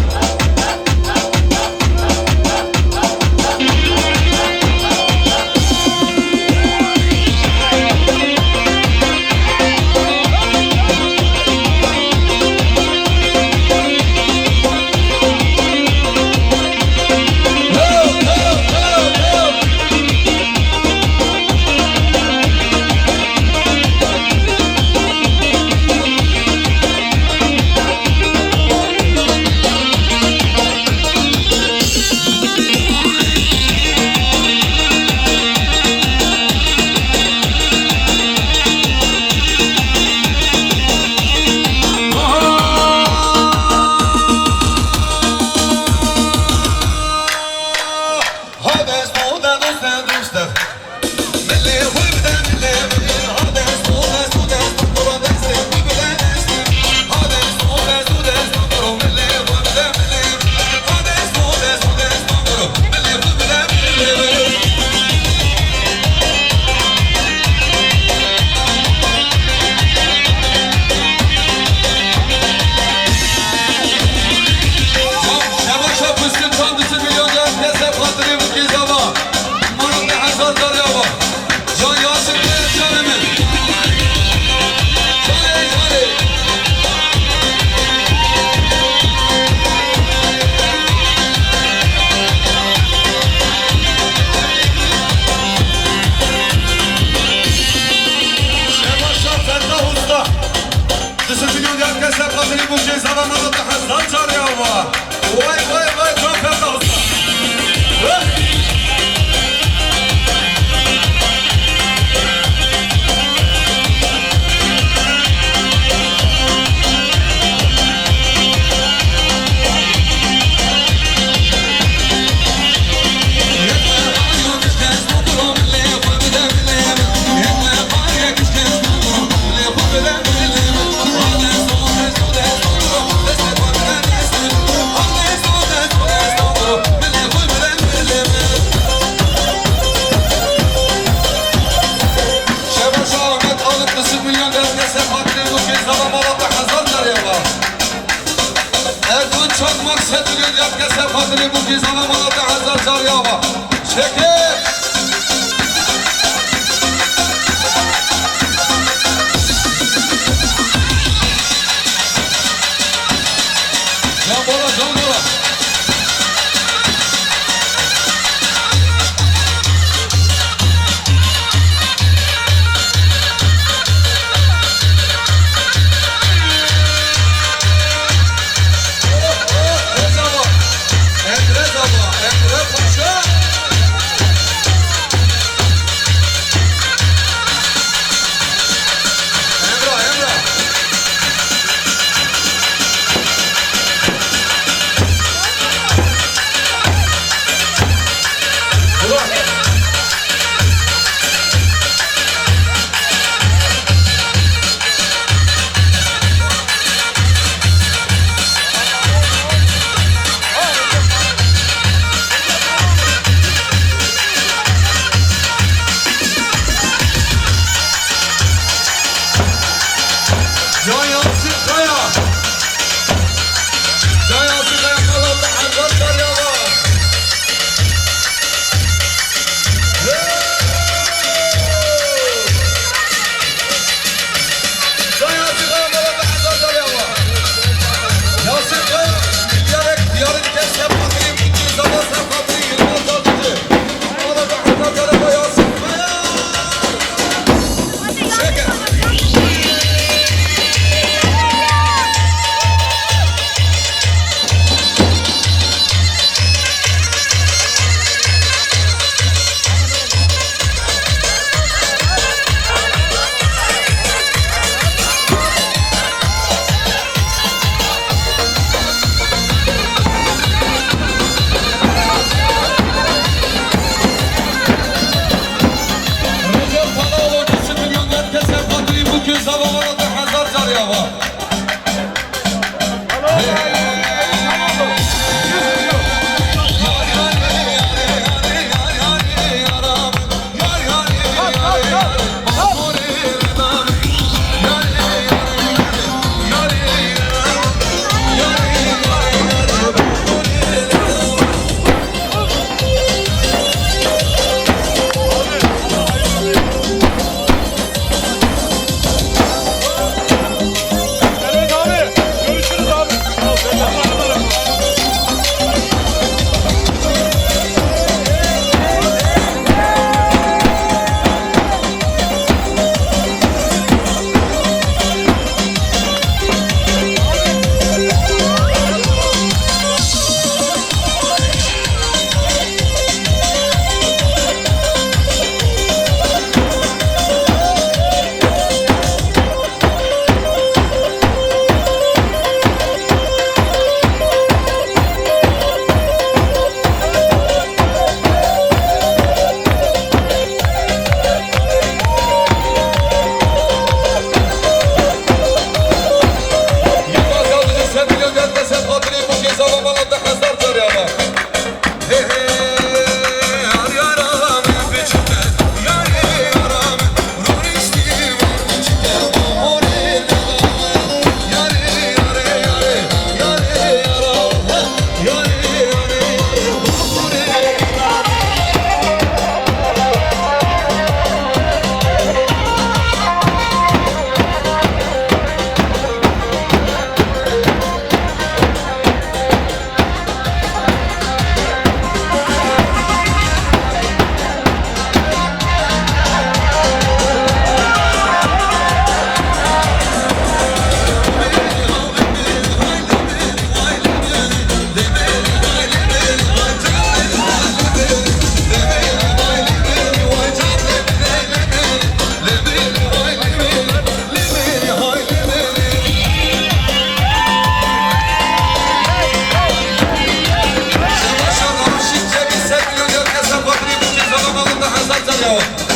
devam.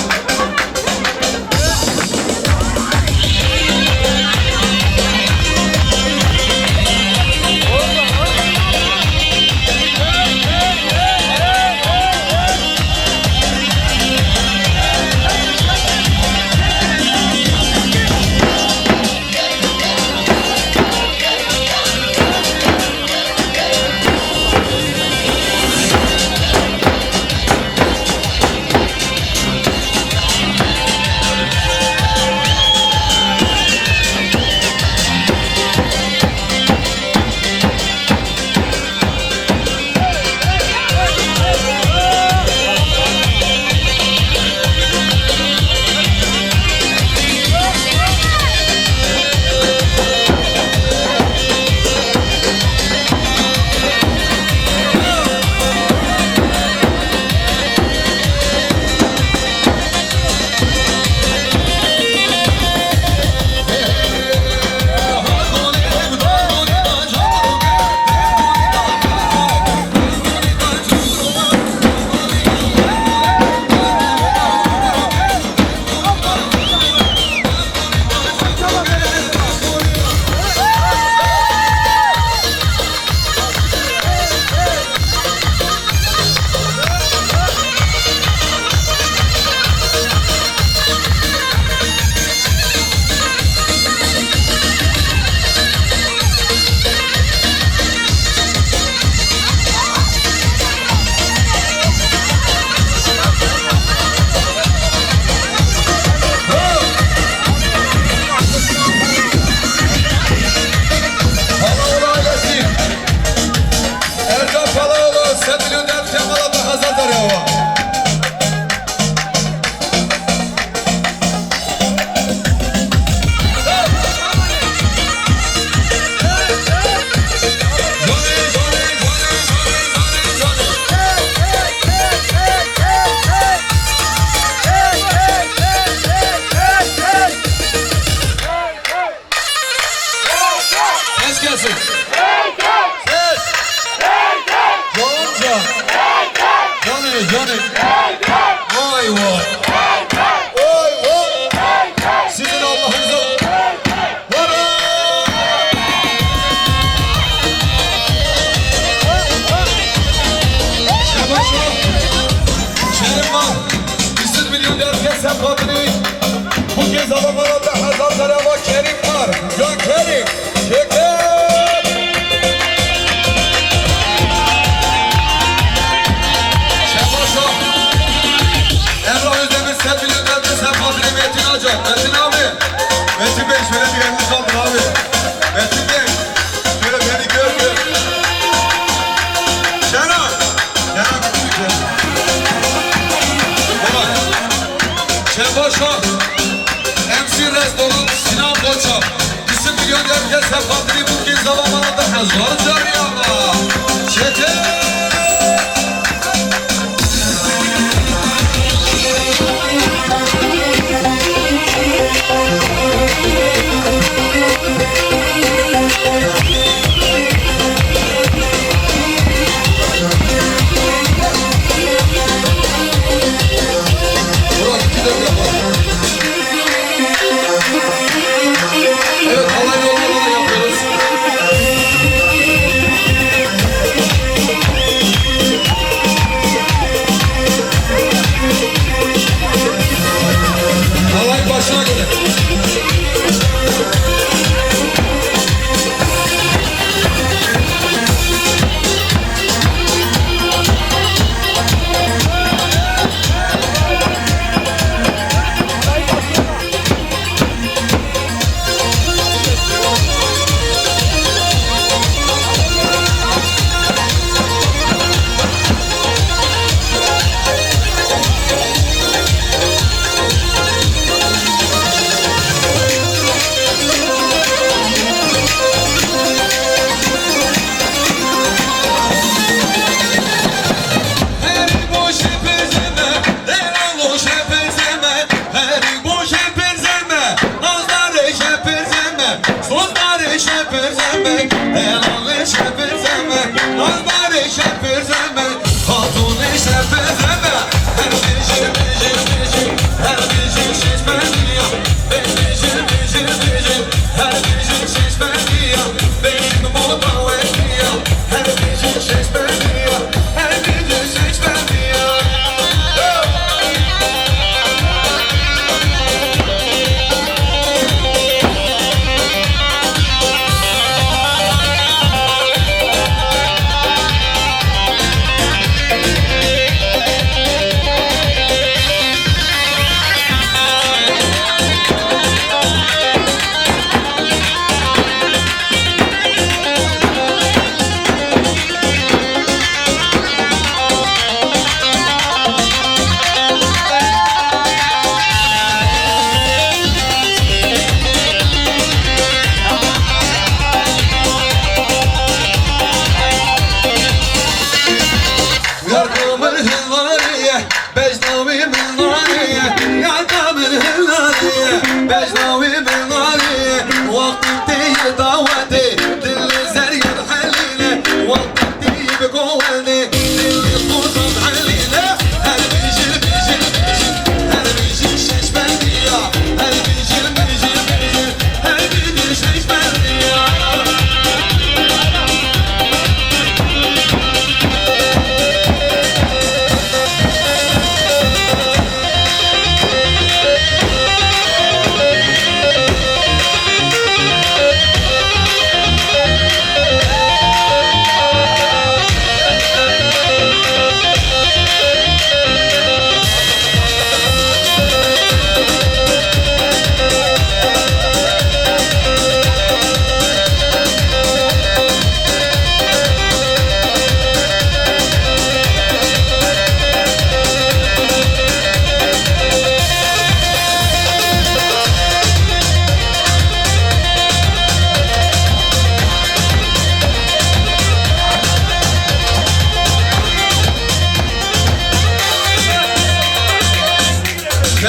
Hatun işe bezeme, her şey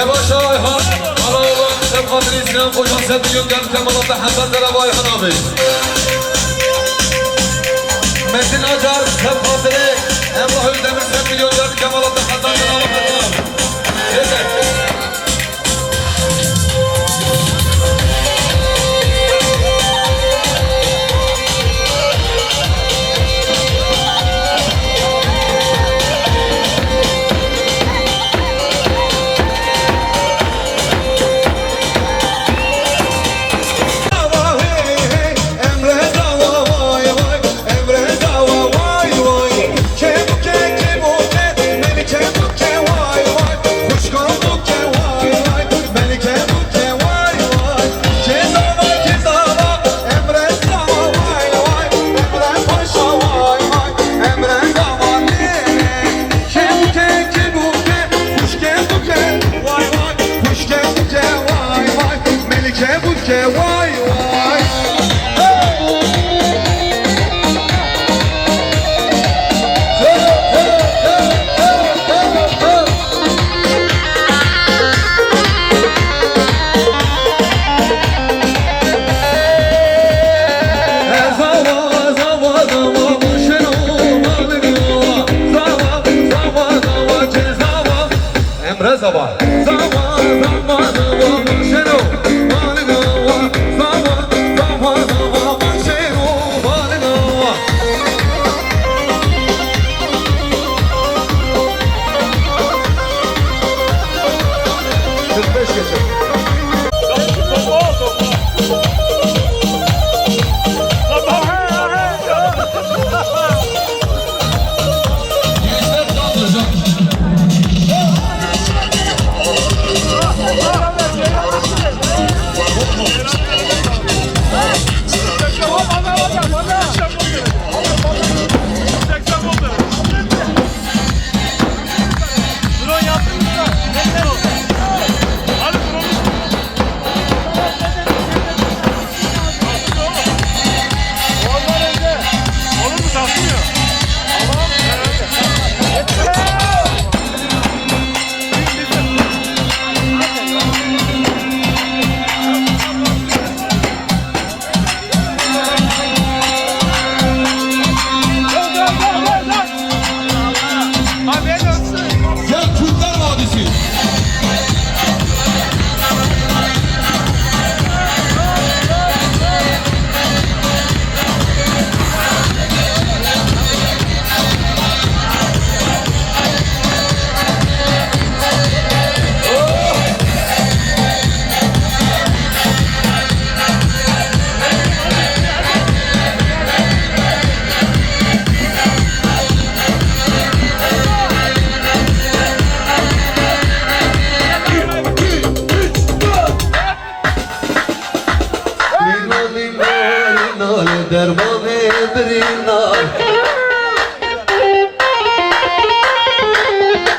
Nebaş Ayhan, Alaoğlan, Şefkatli İslam, Kocan Sevdi Yöngel, Kemalat'ta Hasan Derab Ayhan abi. Metin Acar, Şefkatli, Emrah Özdemir, Sevdi Yöngel, Kemalat'ta Hasan Derab Ayhan abi. Yeter.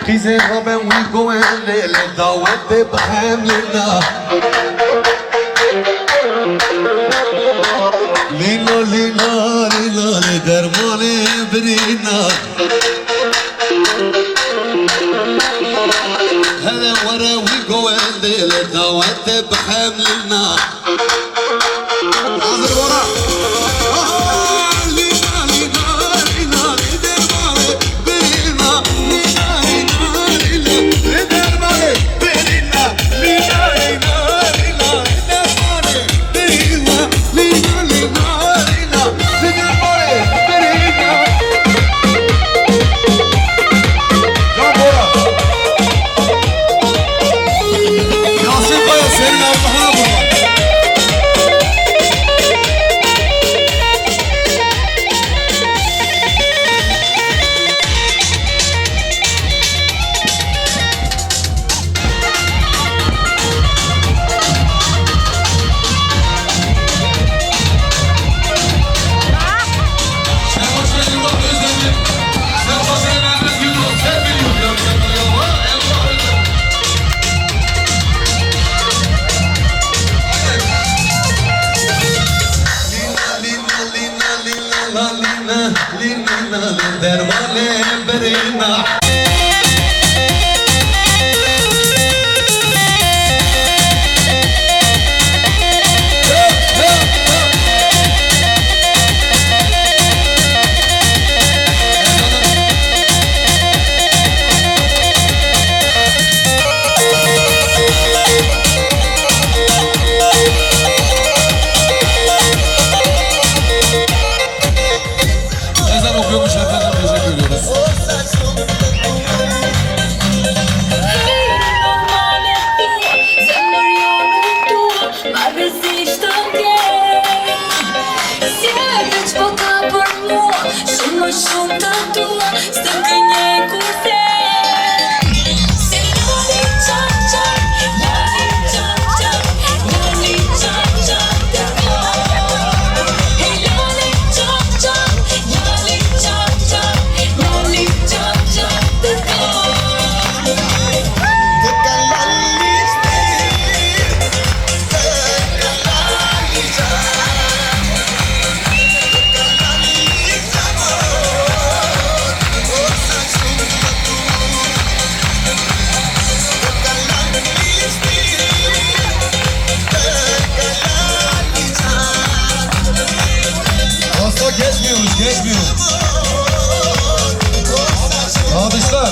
Kize Robin we going lele dawete bhamlina Lino lina lina le dermane brina Hala wara we going lele dawete bhamlina Hazır bana dermane berina Geçmiyormuş, geçmiyor. Alkışlar.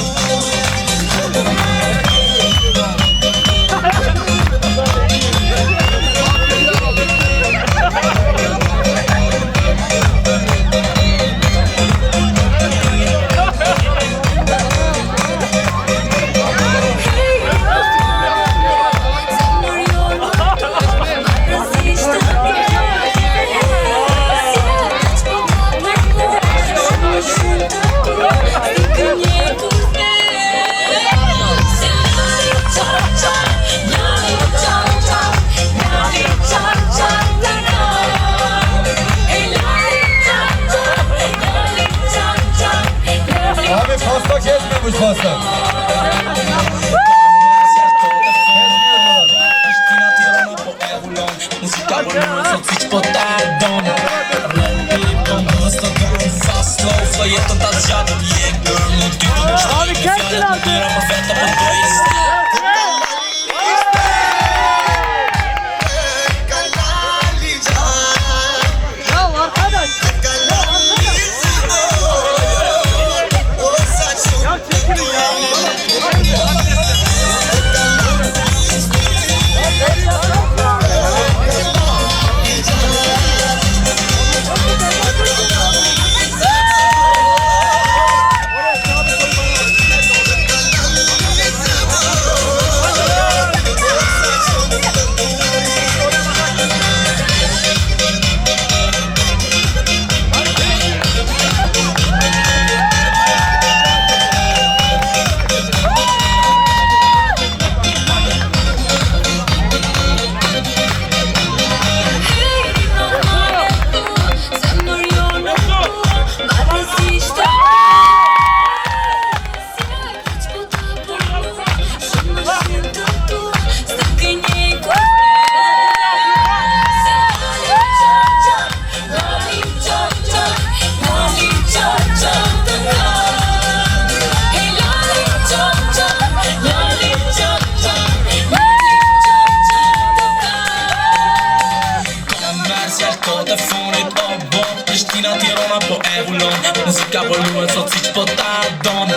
Abi pasta kesmiyormuş pasta. Abi kesin artık. Muzyka volumen co cvič pod tádon.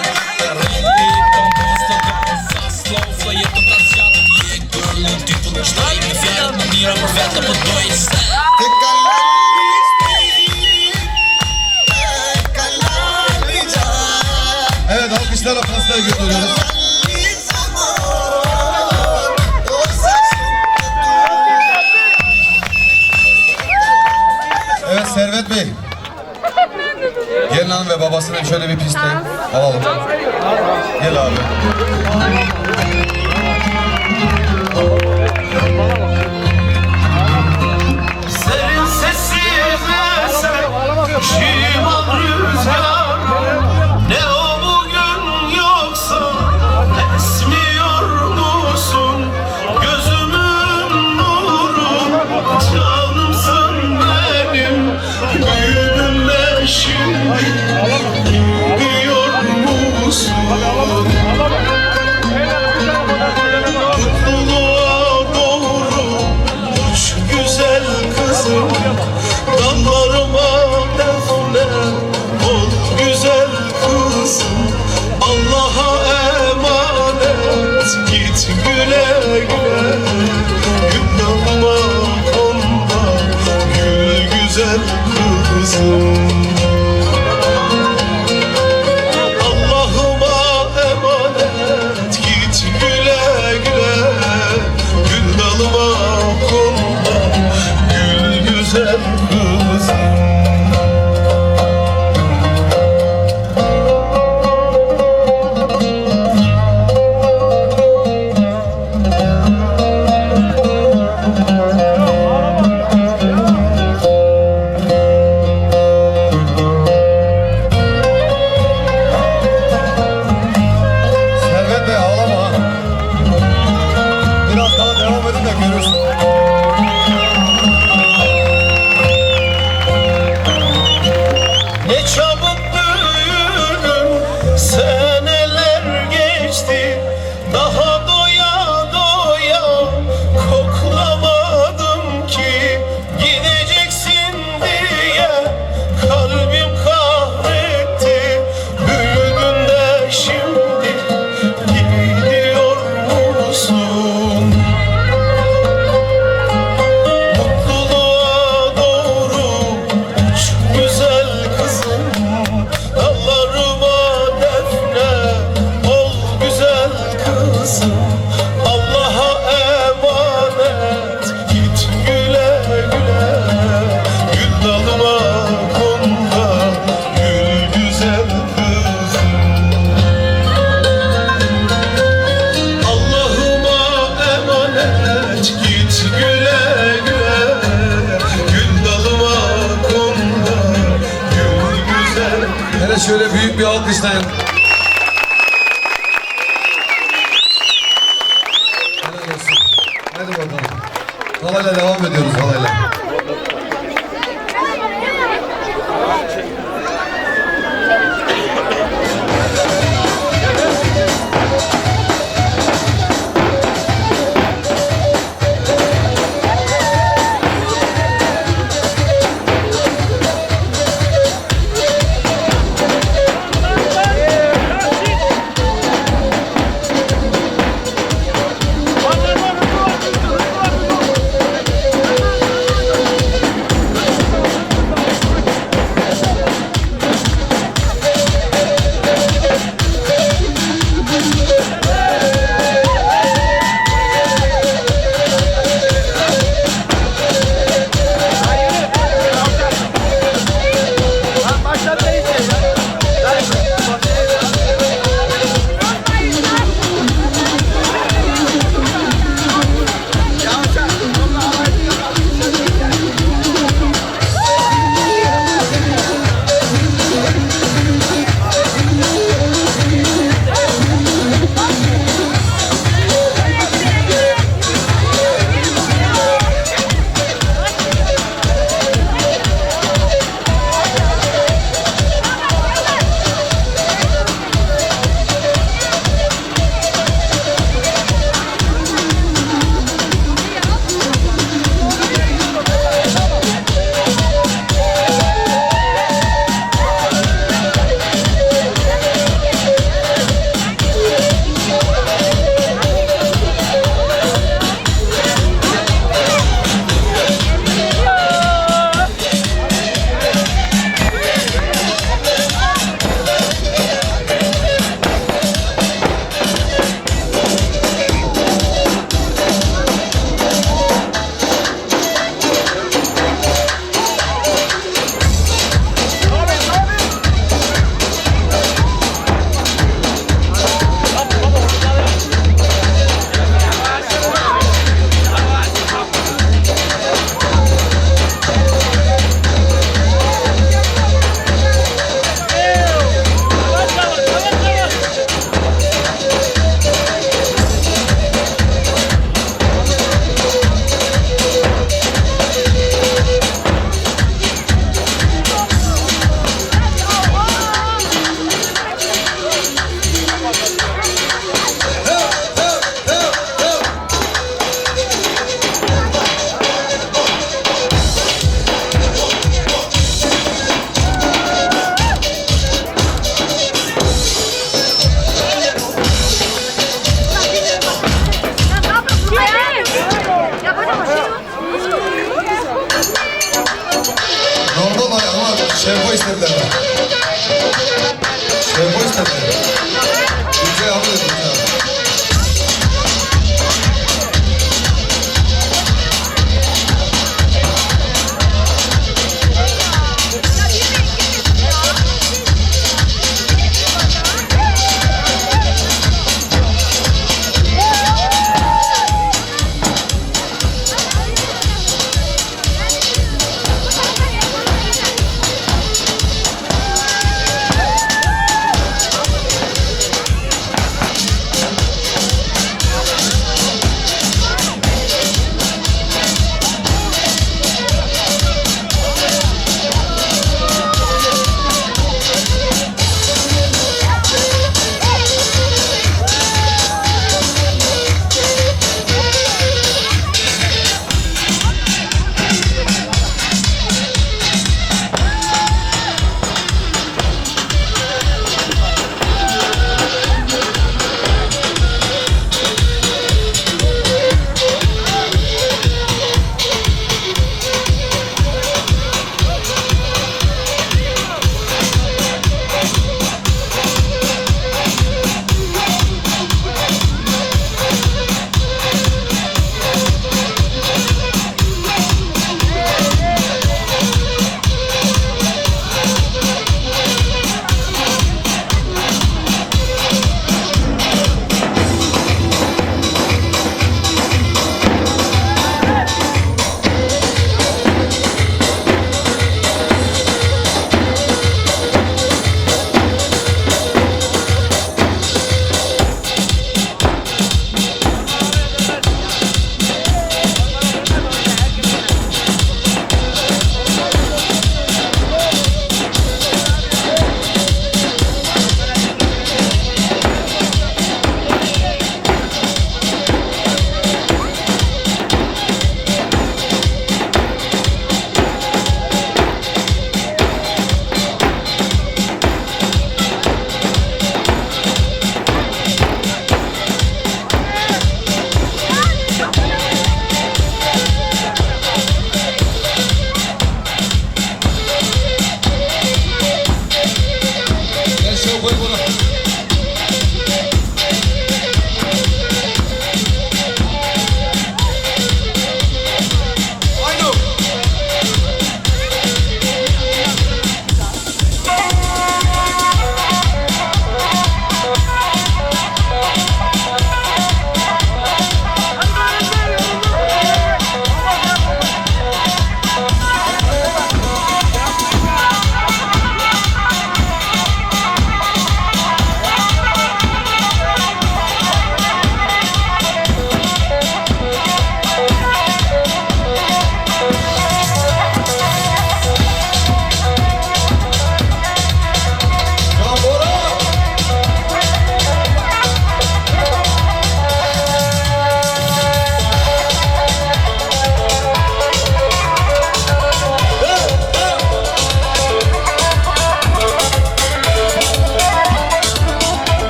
Evet, alkışlarla pastayı götürüyoruz. Evet Servet Bey. Gelin hanım ve babasını şöyle bir piste alalım. Gel abi. Serin sesine sen şivan rüzgar. Ne o bugün yoksa esmiyor musun? Gözümün nuru, canımsın benim. Büyüdüm ben şimdi, biliyor musun? Mutluluğa doğru uç güzel kızım. Dallarıma defne ol güzel kızım. Allah'a emanet git güle güle. Günahıma konma gül güzel kızım. Allah'ıma emanet git güle güle. Gül dalıma konma gül güzel kızım. şöyle büyük bir alkışlayın. Helal olsun. Hadi bakalım. Halayla devam ediyoruz halayla. Şevko istediler. Şevko istediler. Gülce abi de Gülce abi.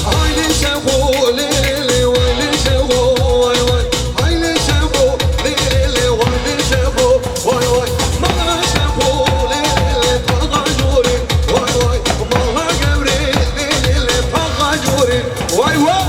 Hayli şehu lili vayli şehu vay vay. Hayli şehu lili vayli şehu vay vay. Mala şehu lili tagacuri vay vay. Mala gevri lili tagacuri vay vay.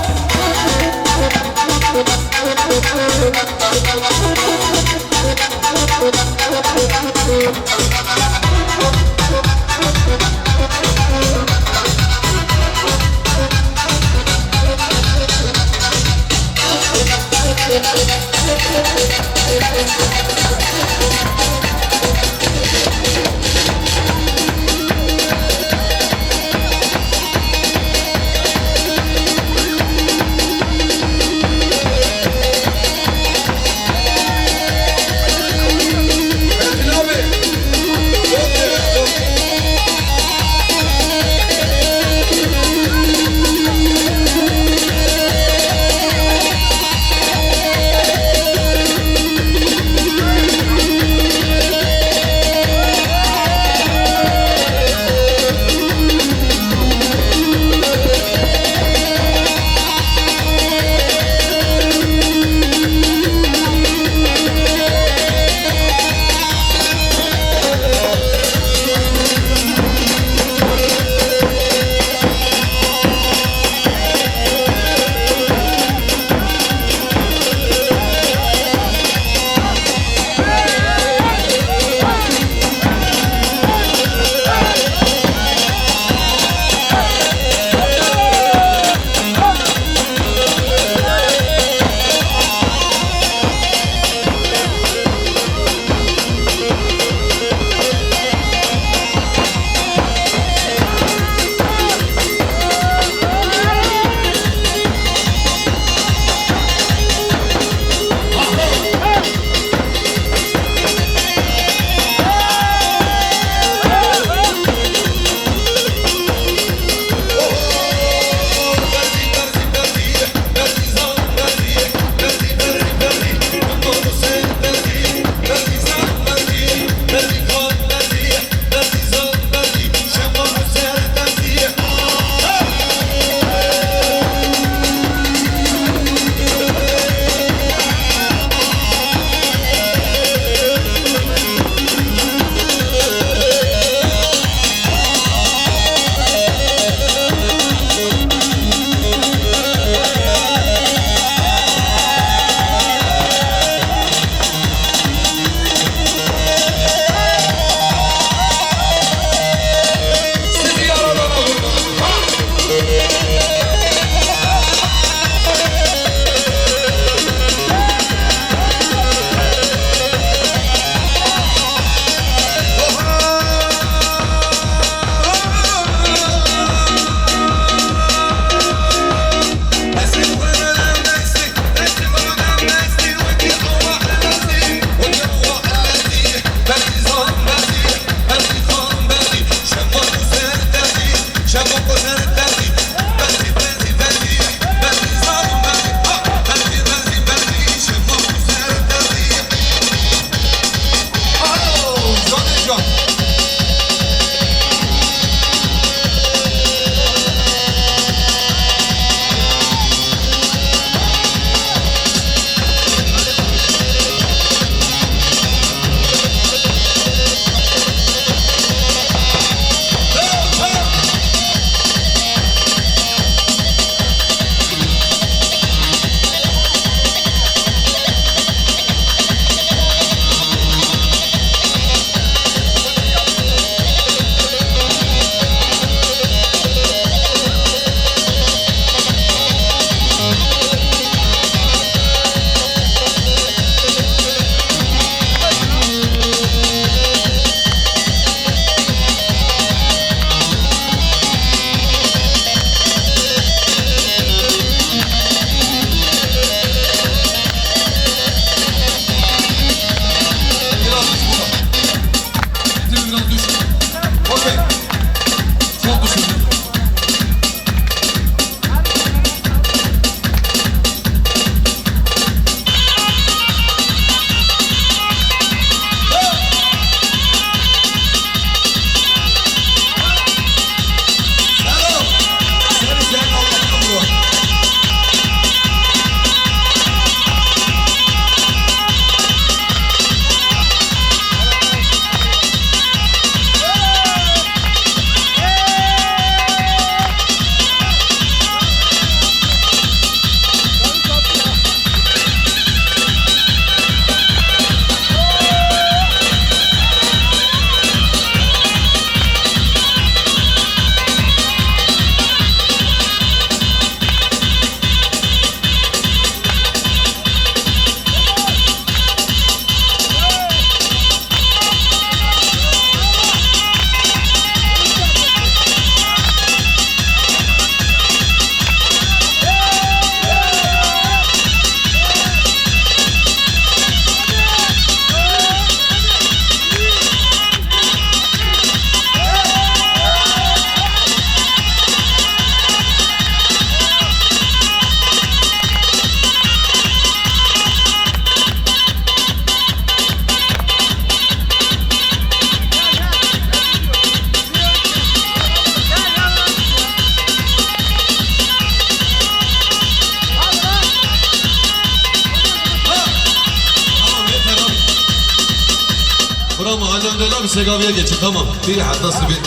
Bura mahallemde la bir Segavi'ye geçin tamam. Bir hatta bir.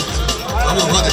Tamam hadi.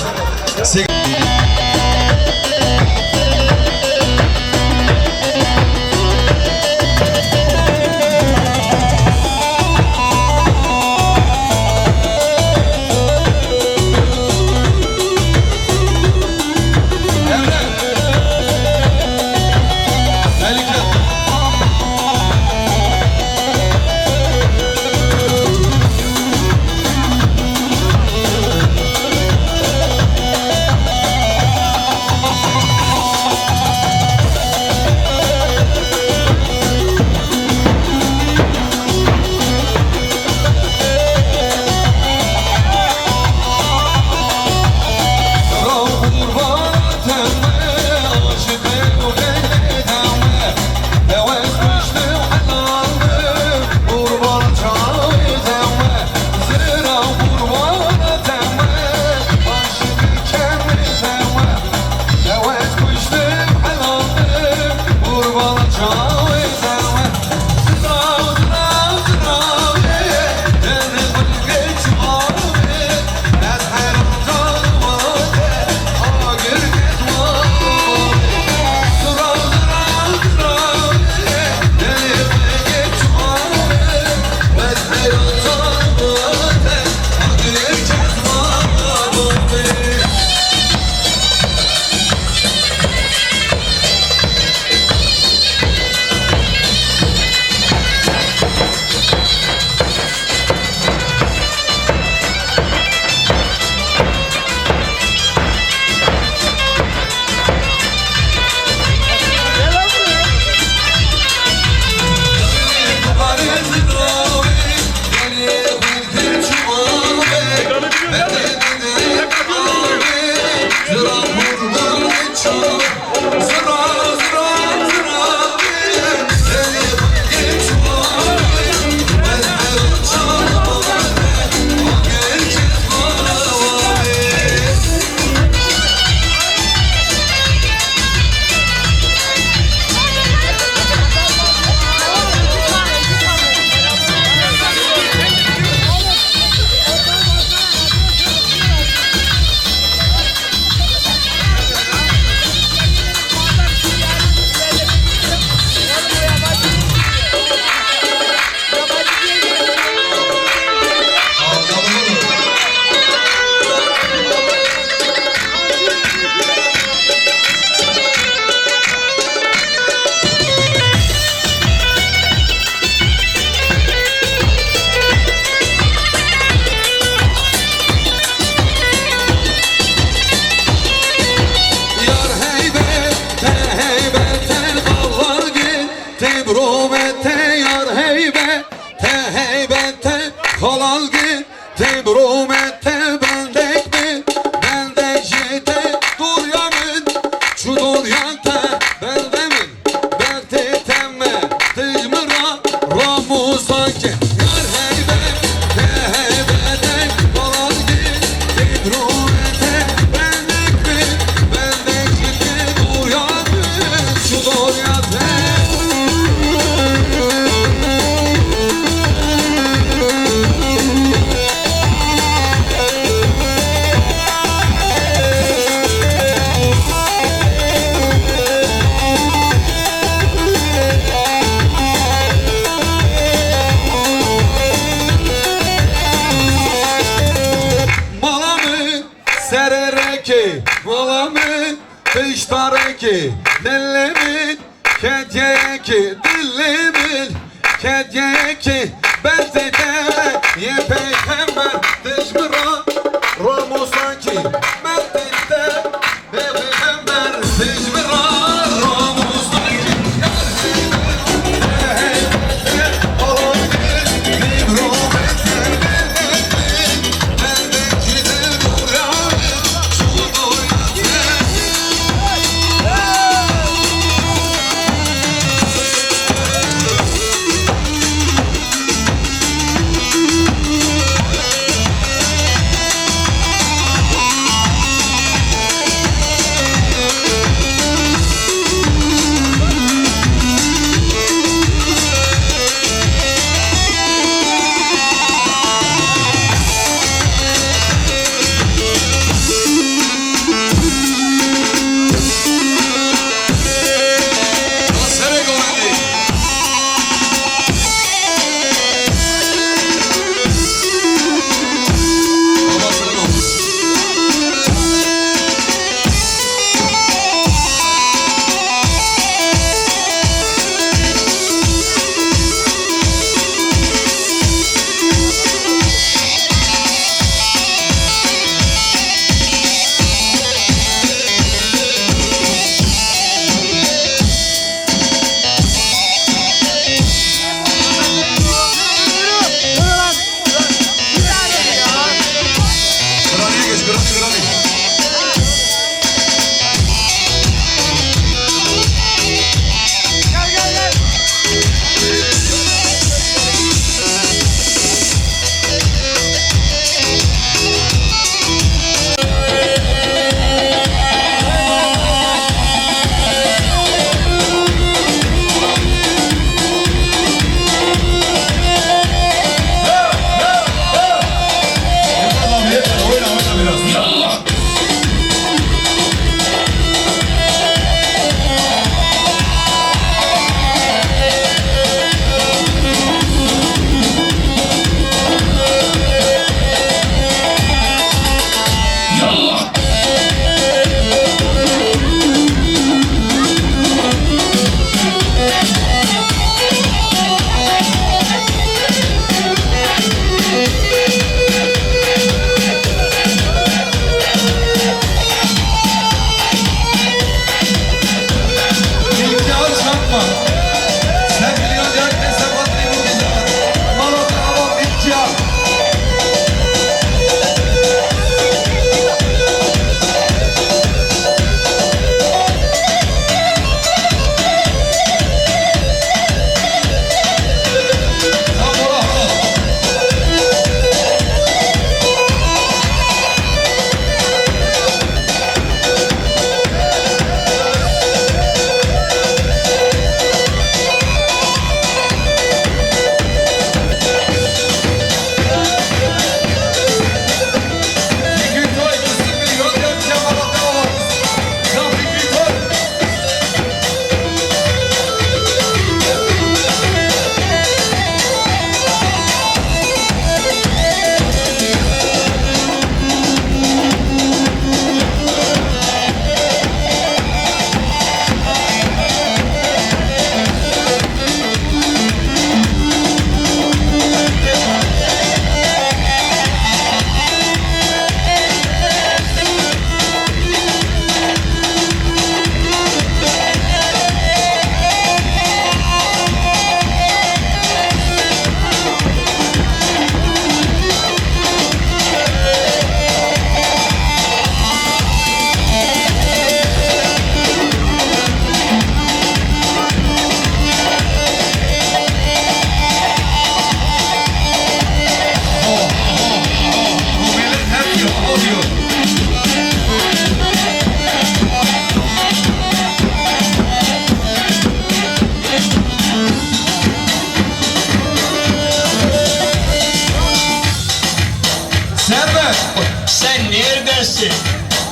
sen neredesin?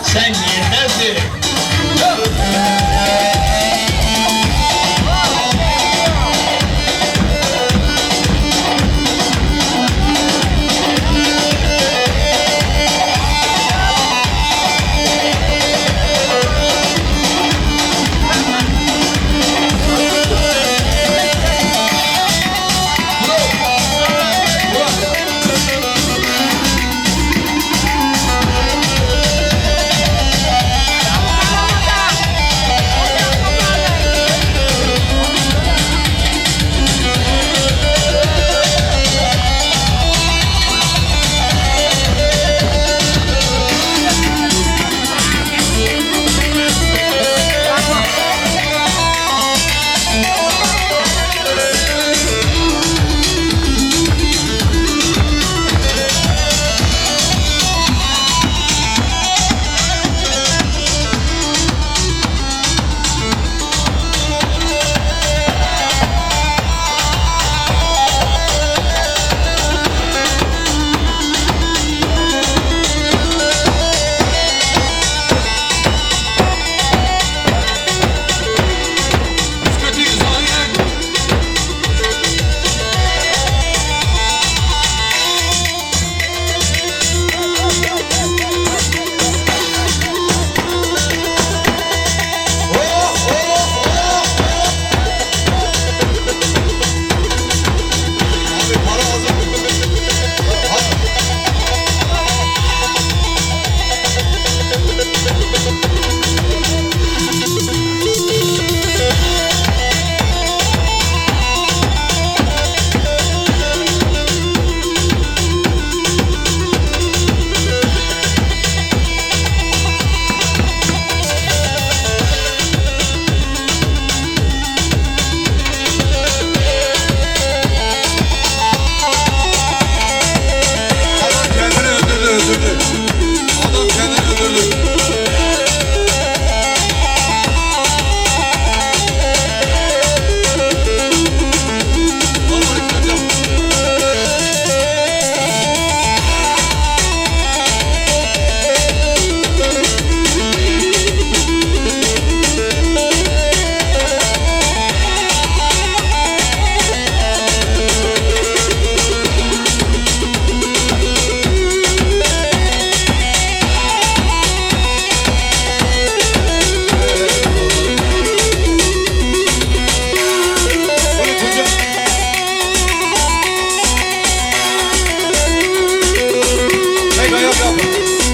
Sen neredesin?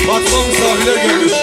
Patron misafirler gelmiş.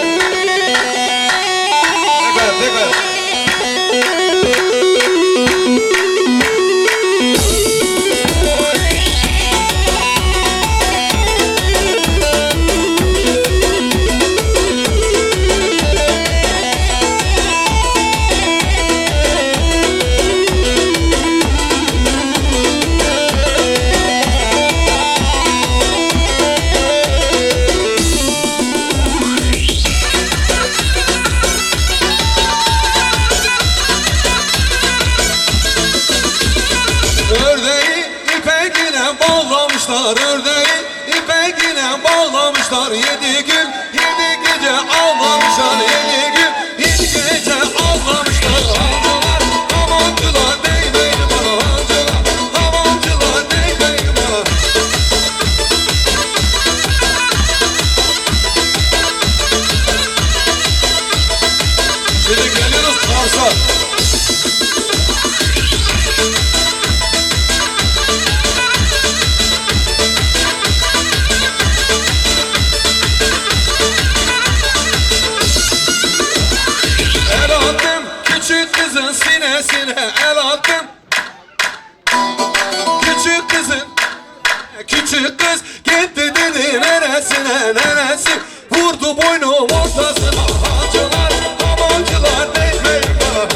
Tek ayak. Ördeği ipekine bağlamışlar. 7 gün 7 gece ağlamışlar. 7 gün 7 gece ağlamışlar. Hancılar havancılar dey dey bana. Hancılar havancılar dey dey bana. Şimdi geliyoruz Kars'a. Sinesine el attım. Küçük kızın, küçük kız gitti dedi neresine neresi. Vurdu boynum ortasına. Hancılar, havancılar değmeyin bana.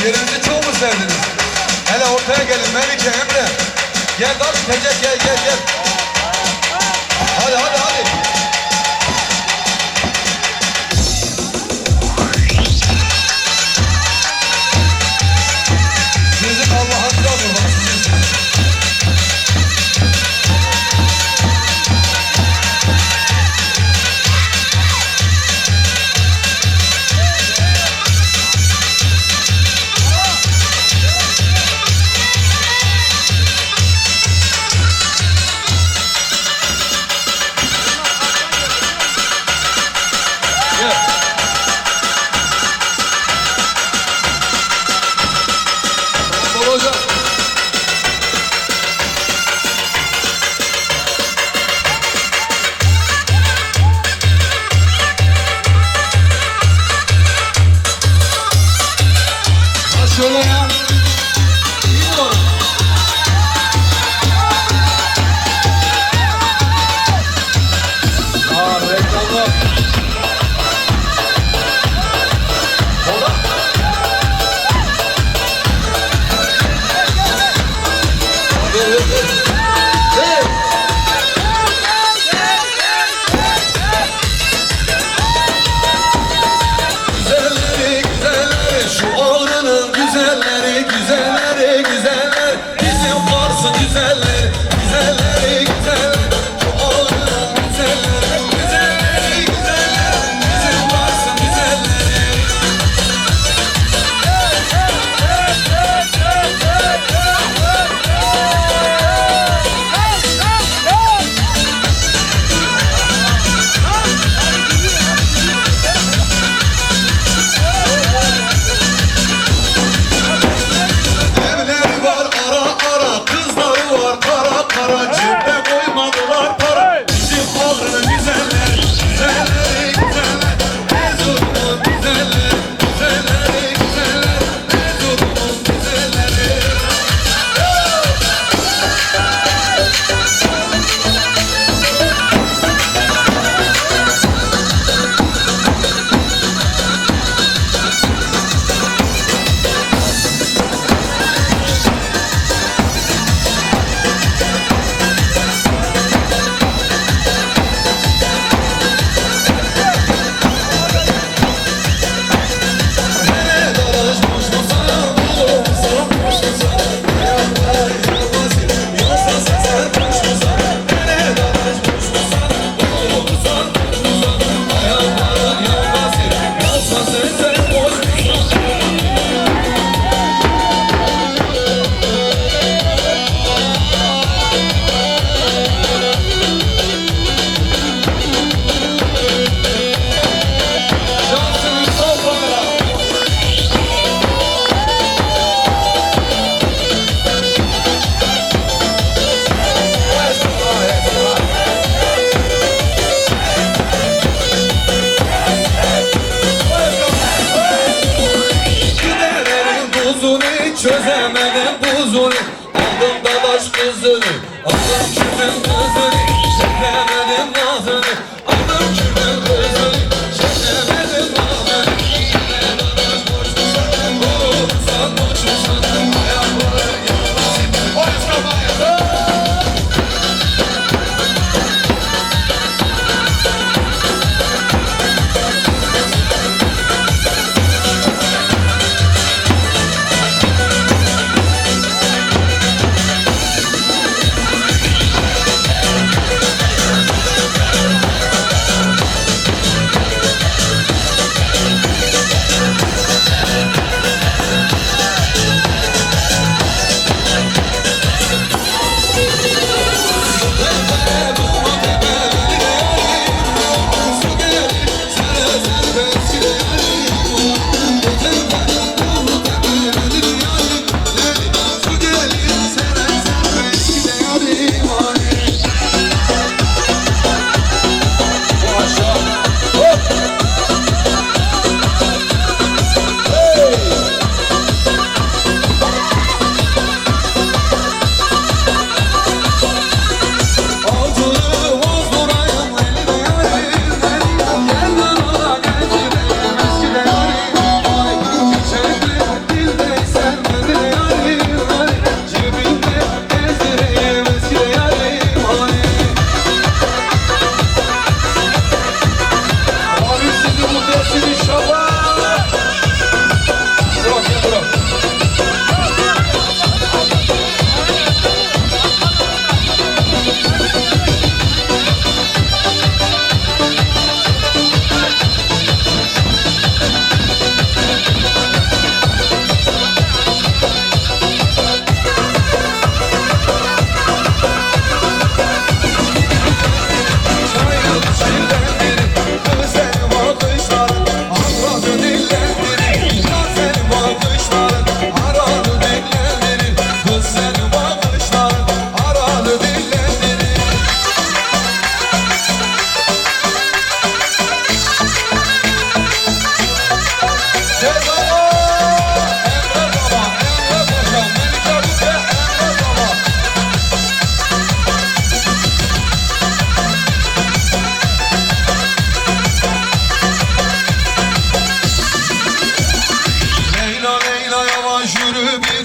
Yerinizi çok mu sevdiniz? Hele ortaya gelin Melike, Emre. Gel lan Tecek, gel. Hadi. Sizin Allah'ınıza kurban, sizin. Şöyle ya. Reklamlar. Güzelleri, şu ağrının güzelleri, bizim varsın güzelleri, şu ağrının güzelleri, bizim varsın güzelleri. Evleri var ara, kızları var kara, cebine koymadılar para. Bizim ağrının güzelleri, Erzurum'un güzelleri, Erzurum'un güzelleri. Çözemedim buzunu, aldım dadaş kızını, aldım kimin kızını, çekemedim nazını, aldım kimin kızını, çekemedim nazını. Dadaş boşmuşsan, vurursan boşmuşsan, ayakları yalmasın, polis kafaya.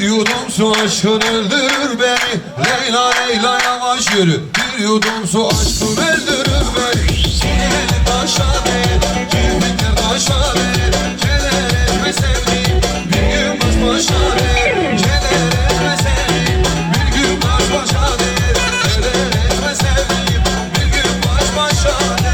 Bir yudum su aşkın öldürür beni. Leyla Leyla yavaş yürü. Bir yudum su aşkın öldürür beni. Çiğnelim taşa değil, kirpikler taşa değil. Keder etme sevdiğim, bir gün baş başa değil. Keder etme sevdiğim, bir gün baş başa değil. Keder etme sevdiğim, bir gün baş başa değil.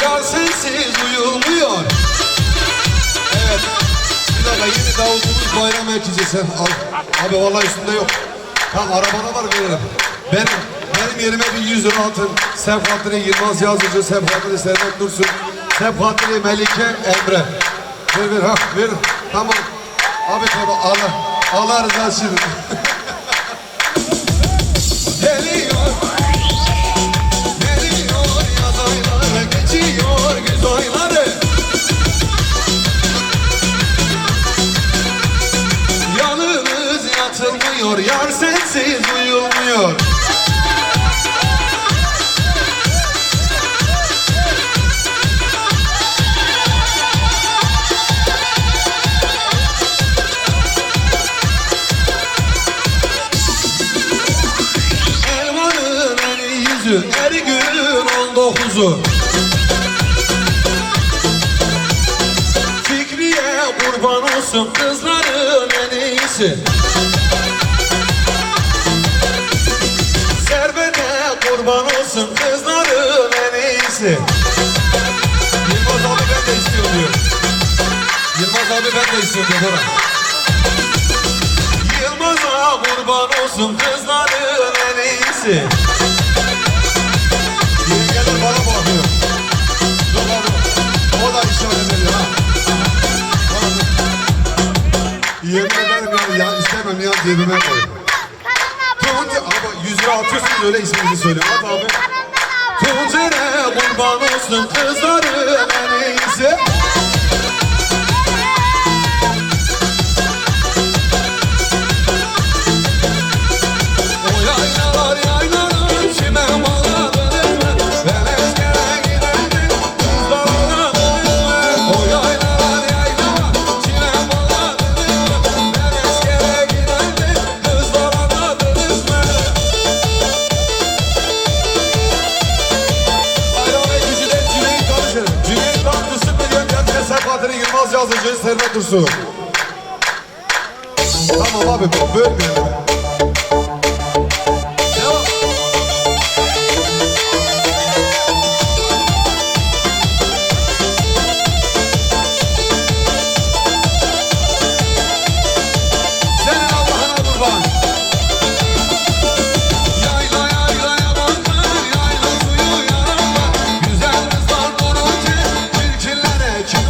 Yar sensiz uyulmuyor. Evet. Bir dakika yeni davulcumuz bayram herkese sen al. Abi vallahi üstünde yok. Tamam arabana var veririm. Benim yerime bir 100 lira atın. Sefkatli Yılmaz Yazıcı, Sefkatli Servet Dursun, Sefkatli Melike Emre. Ver ha ver. Tamam. Abi tamam Allah rızası için. Geliyor. Geçiyor güz ayları. Yalnız yatılmıyor, yar sensiz uyulmuyor. Elvanın en iyi yüzü, her gün 19'u. Kurban olsun kızların en iyisi. Servete kurban olsun kızların en iyisi. Yılmaz abi ben de istiyorum diyor. Yılmaz abi ben de istiyorum diyor. Yılmaz'a kurban olsun kızların en iyisi. Yengeler bana bakıyor. Dur abi. O da işaret ediyor ha. Yemin ederim ya istemem ya cebime koy. Tunca ama 100 lira atıyorsunuz öyle isminizi söylüyorum. Hadi abi. Tunca'ya kurban olsun kızların en iyisi. O yaylalar yaylalar çimen bağladınız mı? Ben eskere giderdim kızlarına dönüz mü? O yaylalar yaylalar çimen bağladınız mı? Ben eskere giderdim kızlarına dönüz mü? Bayram Ekici'den Cüneyt tanışır. Cüneyt Tatlısı milyon gençler Sefkatli Yılmaz Yazıcı Servet Dursun. Tamam abi bölmeyelim. Kim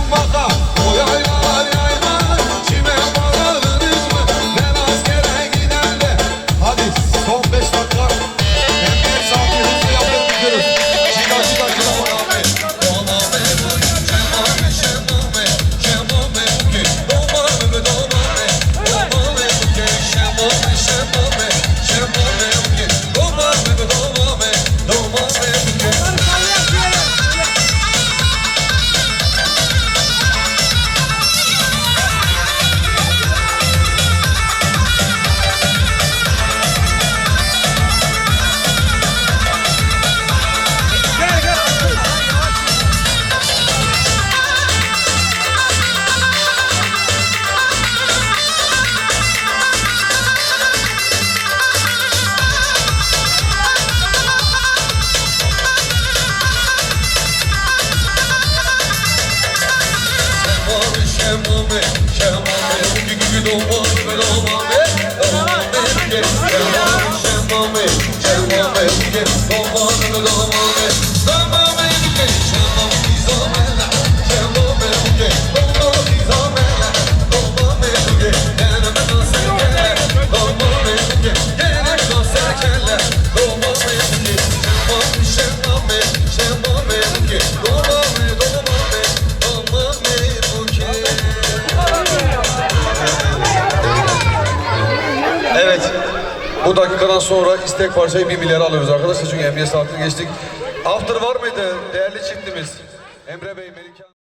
Evet. Bu dakikadan sonra istek parçayı 1 milyara alıyoruz arkadaşlar. Çünkü emniyet saatini geçtik. After var mıydı değerli çiftimiz? Emre Bey, Melike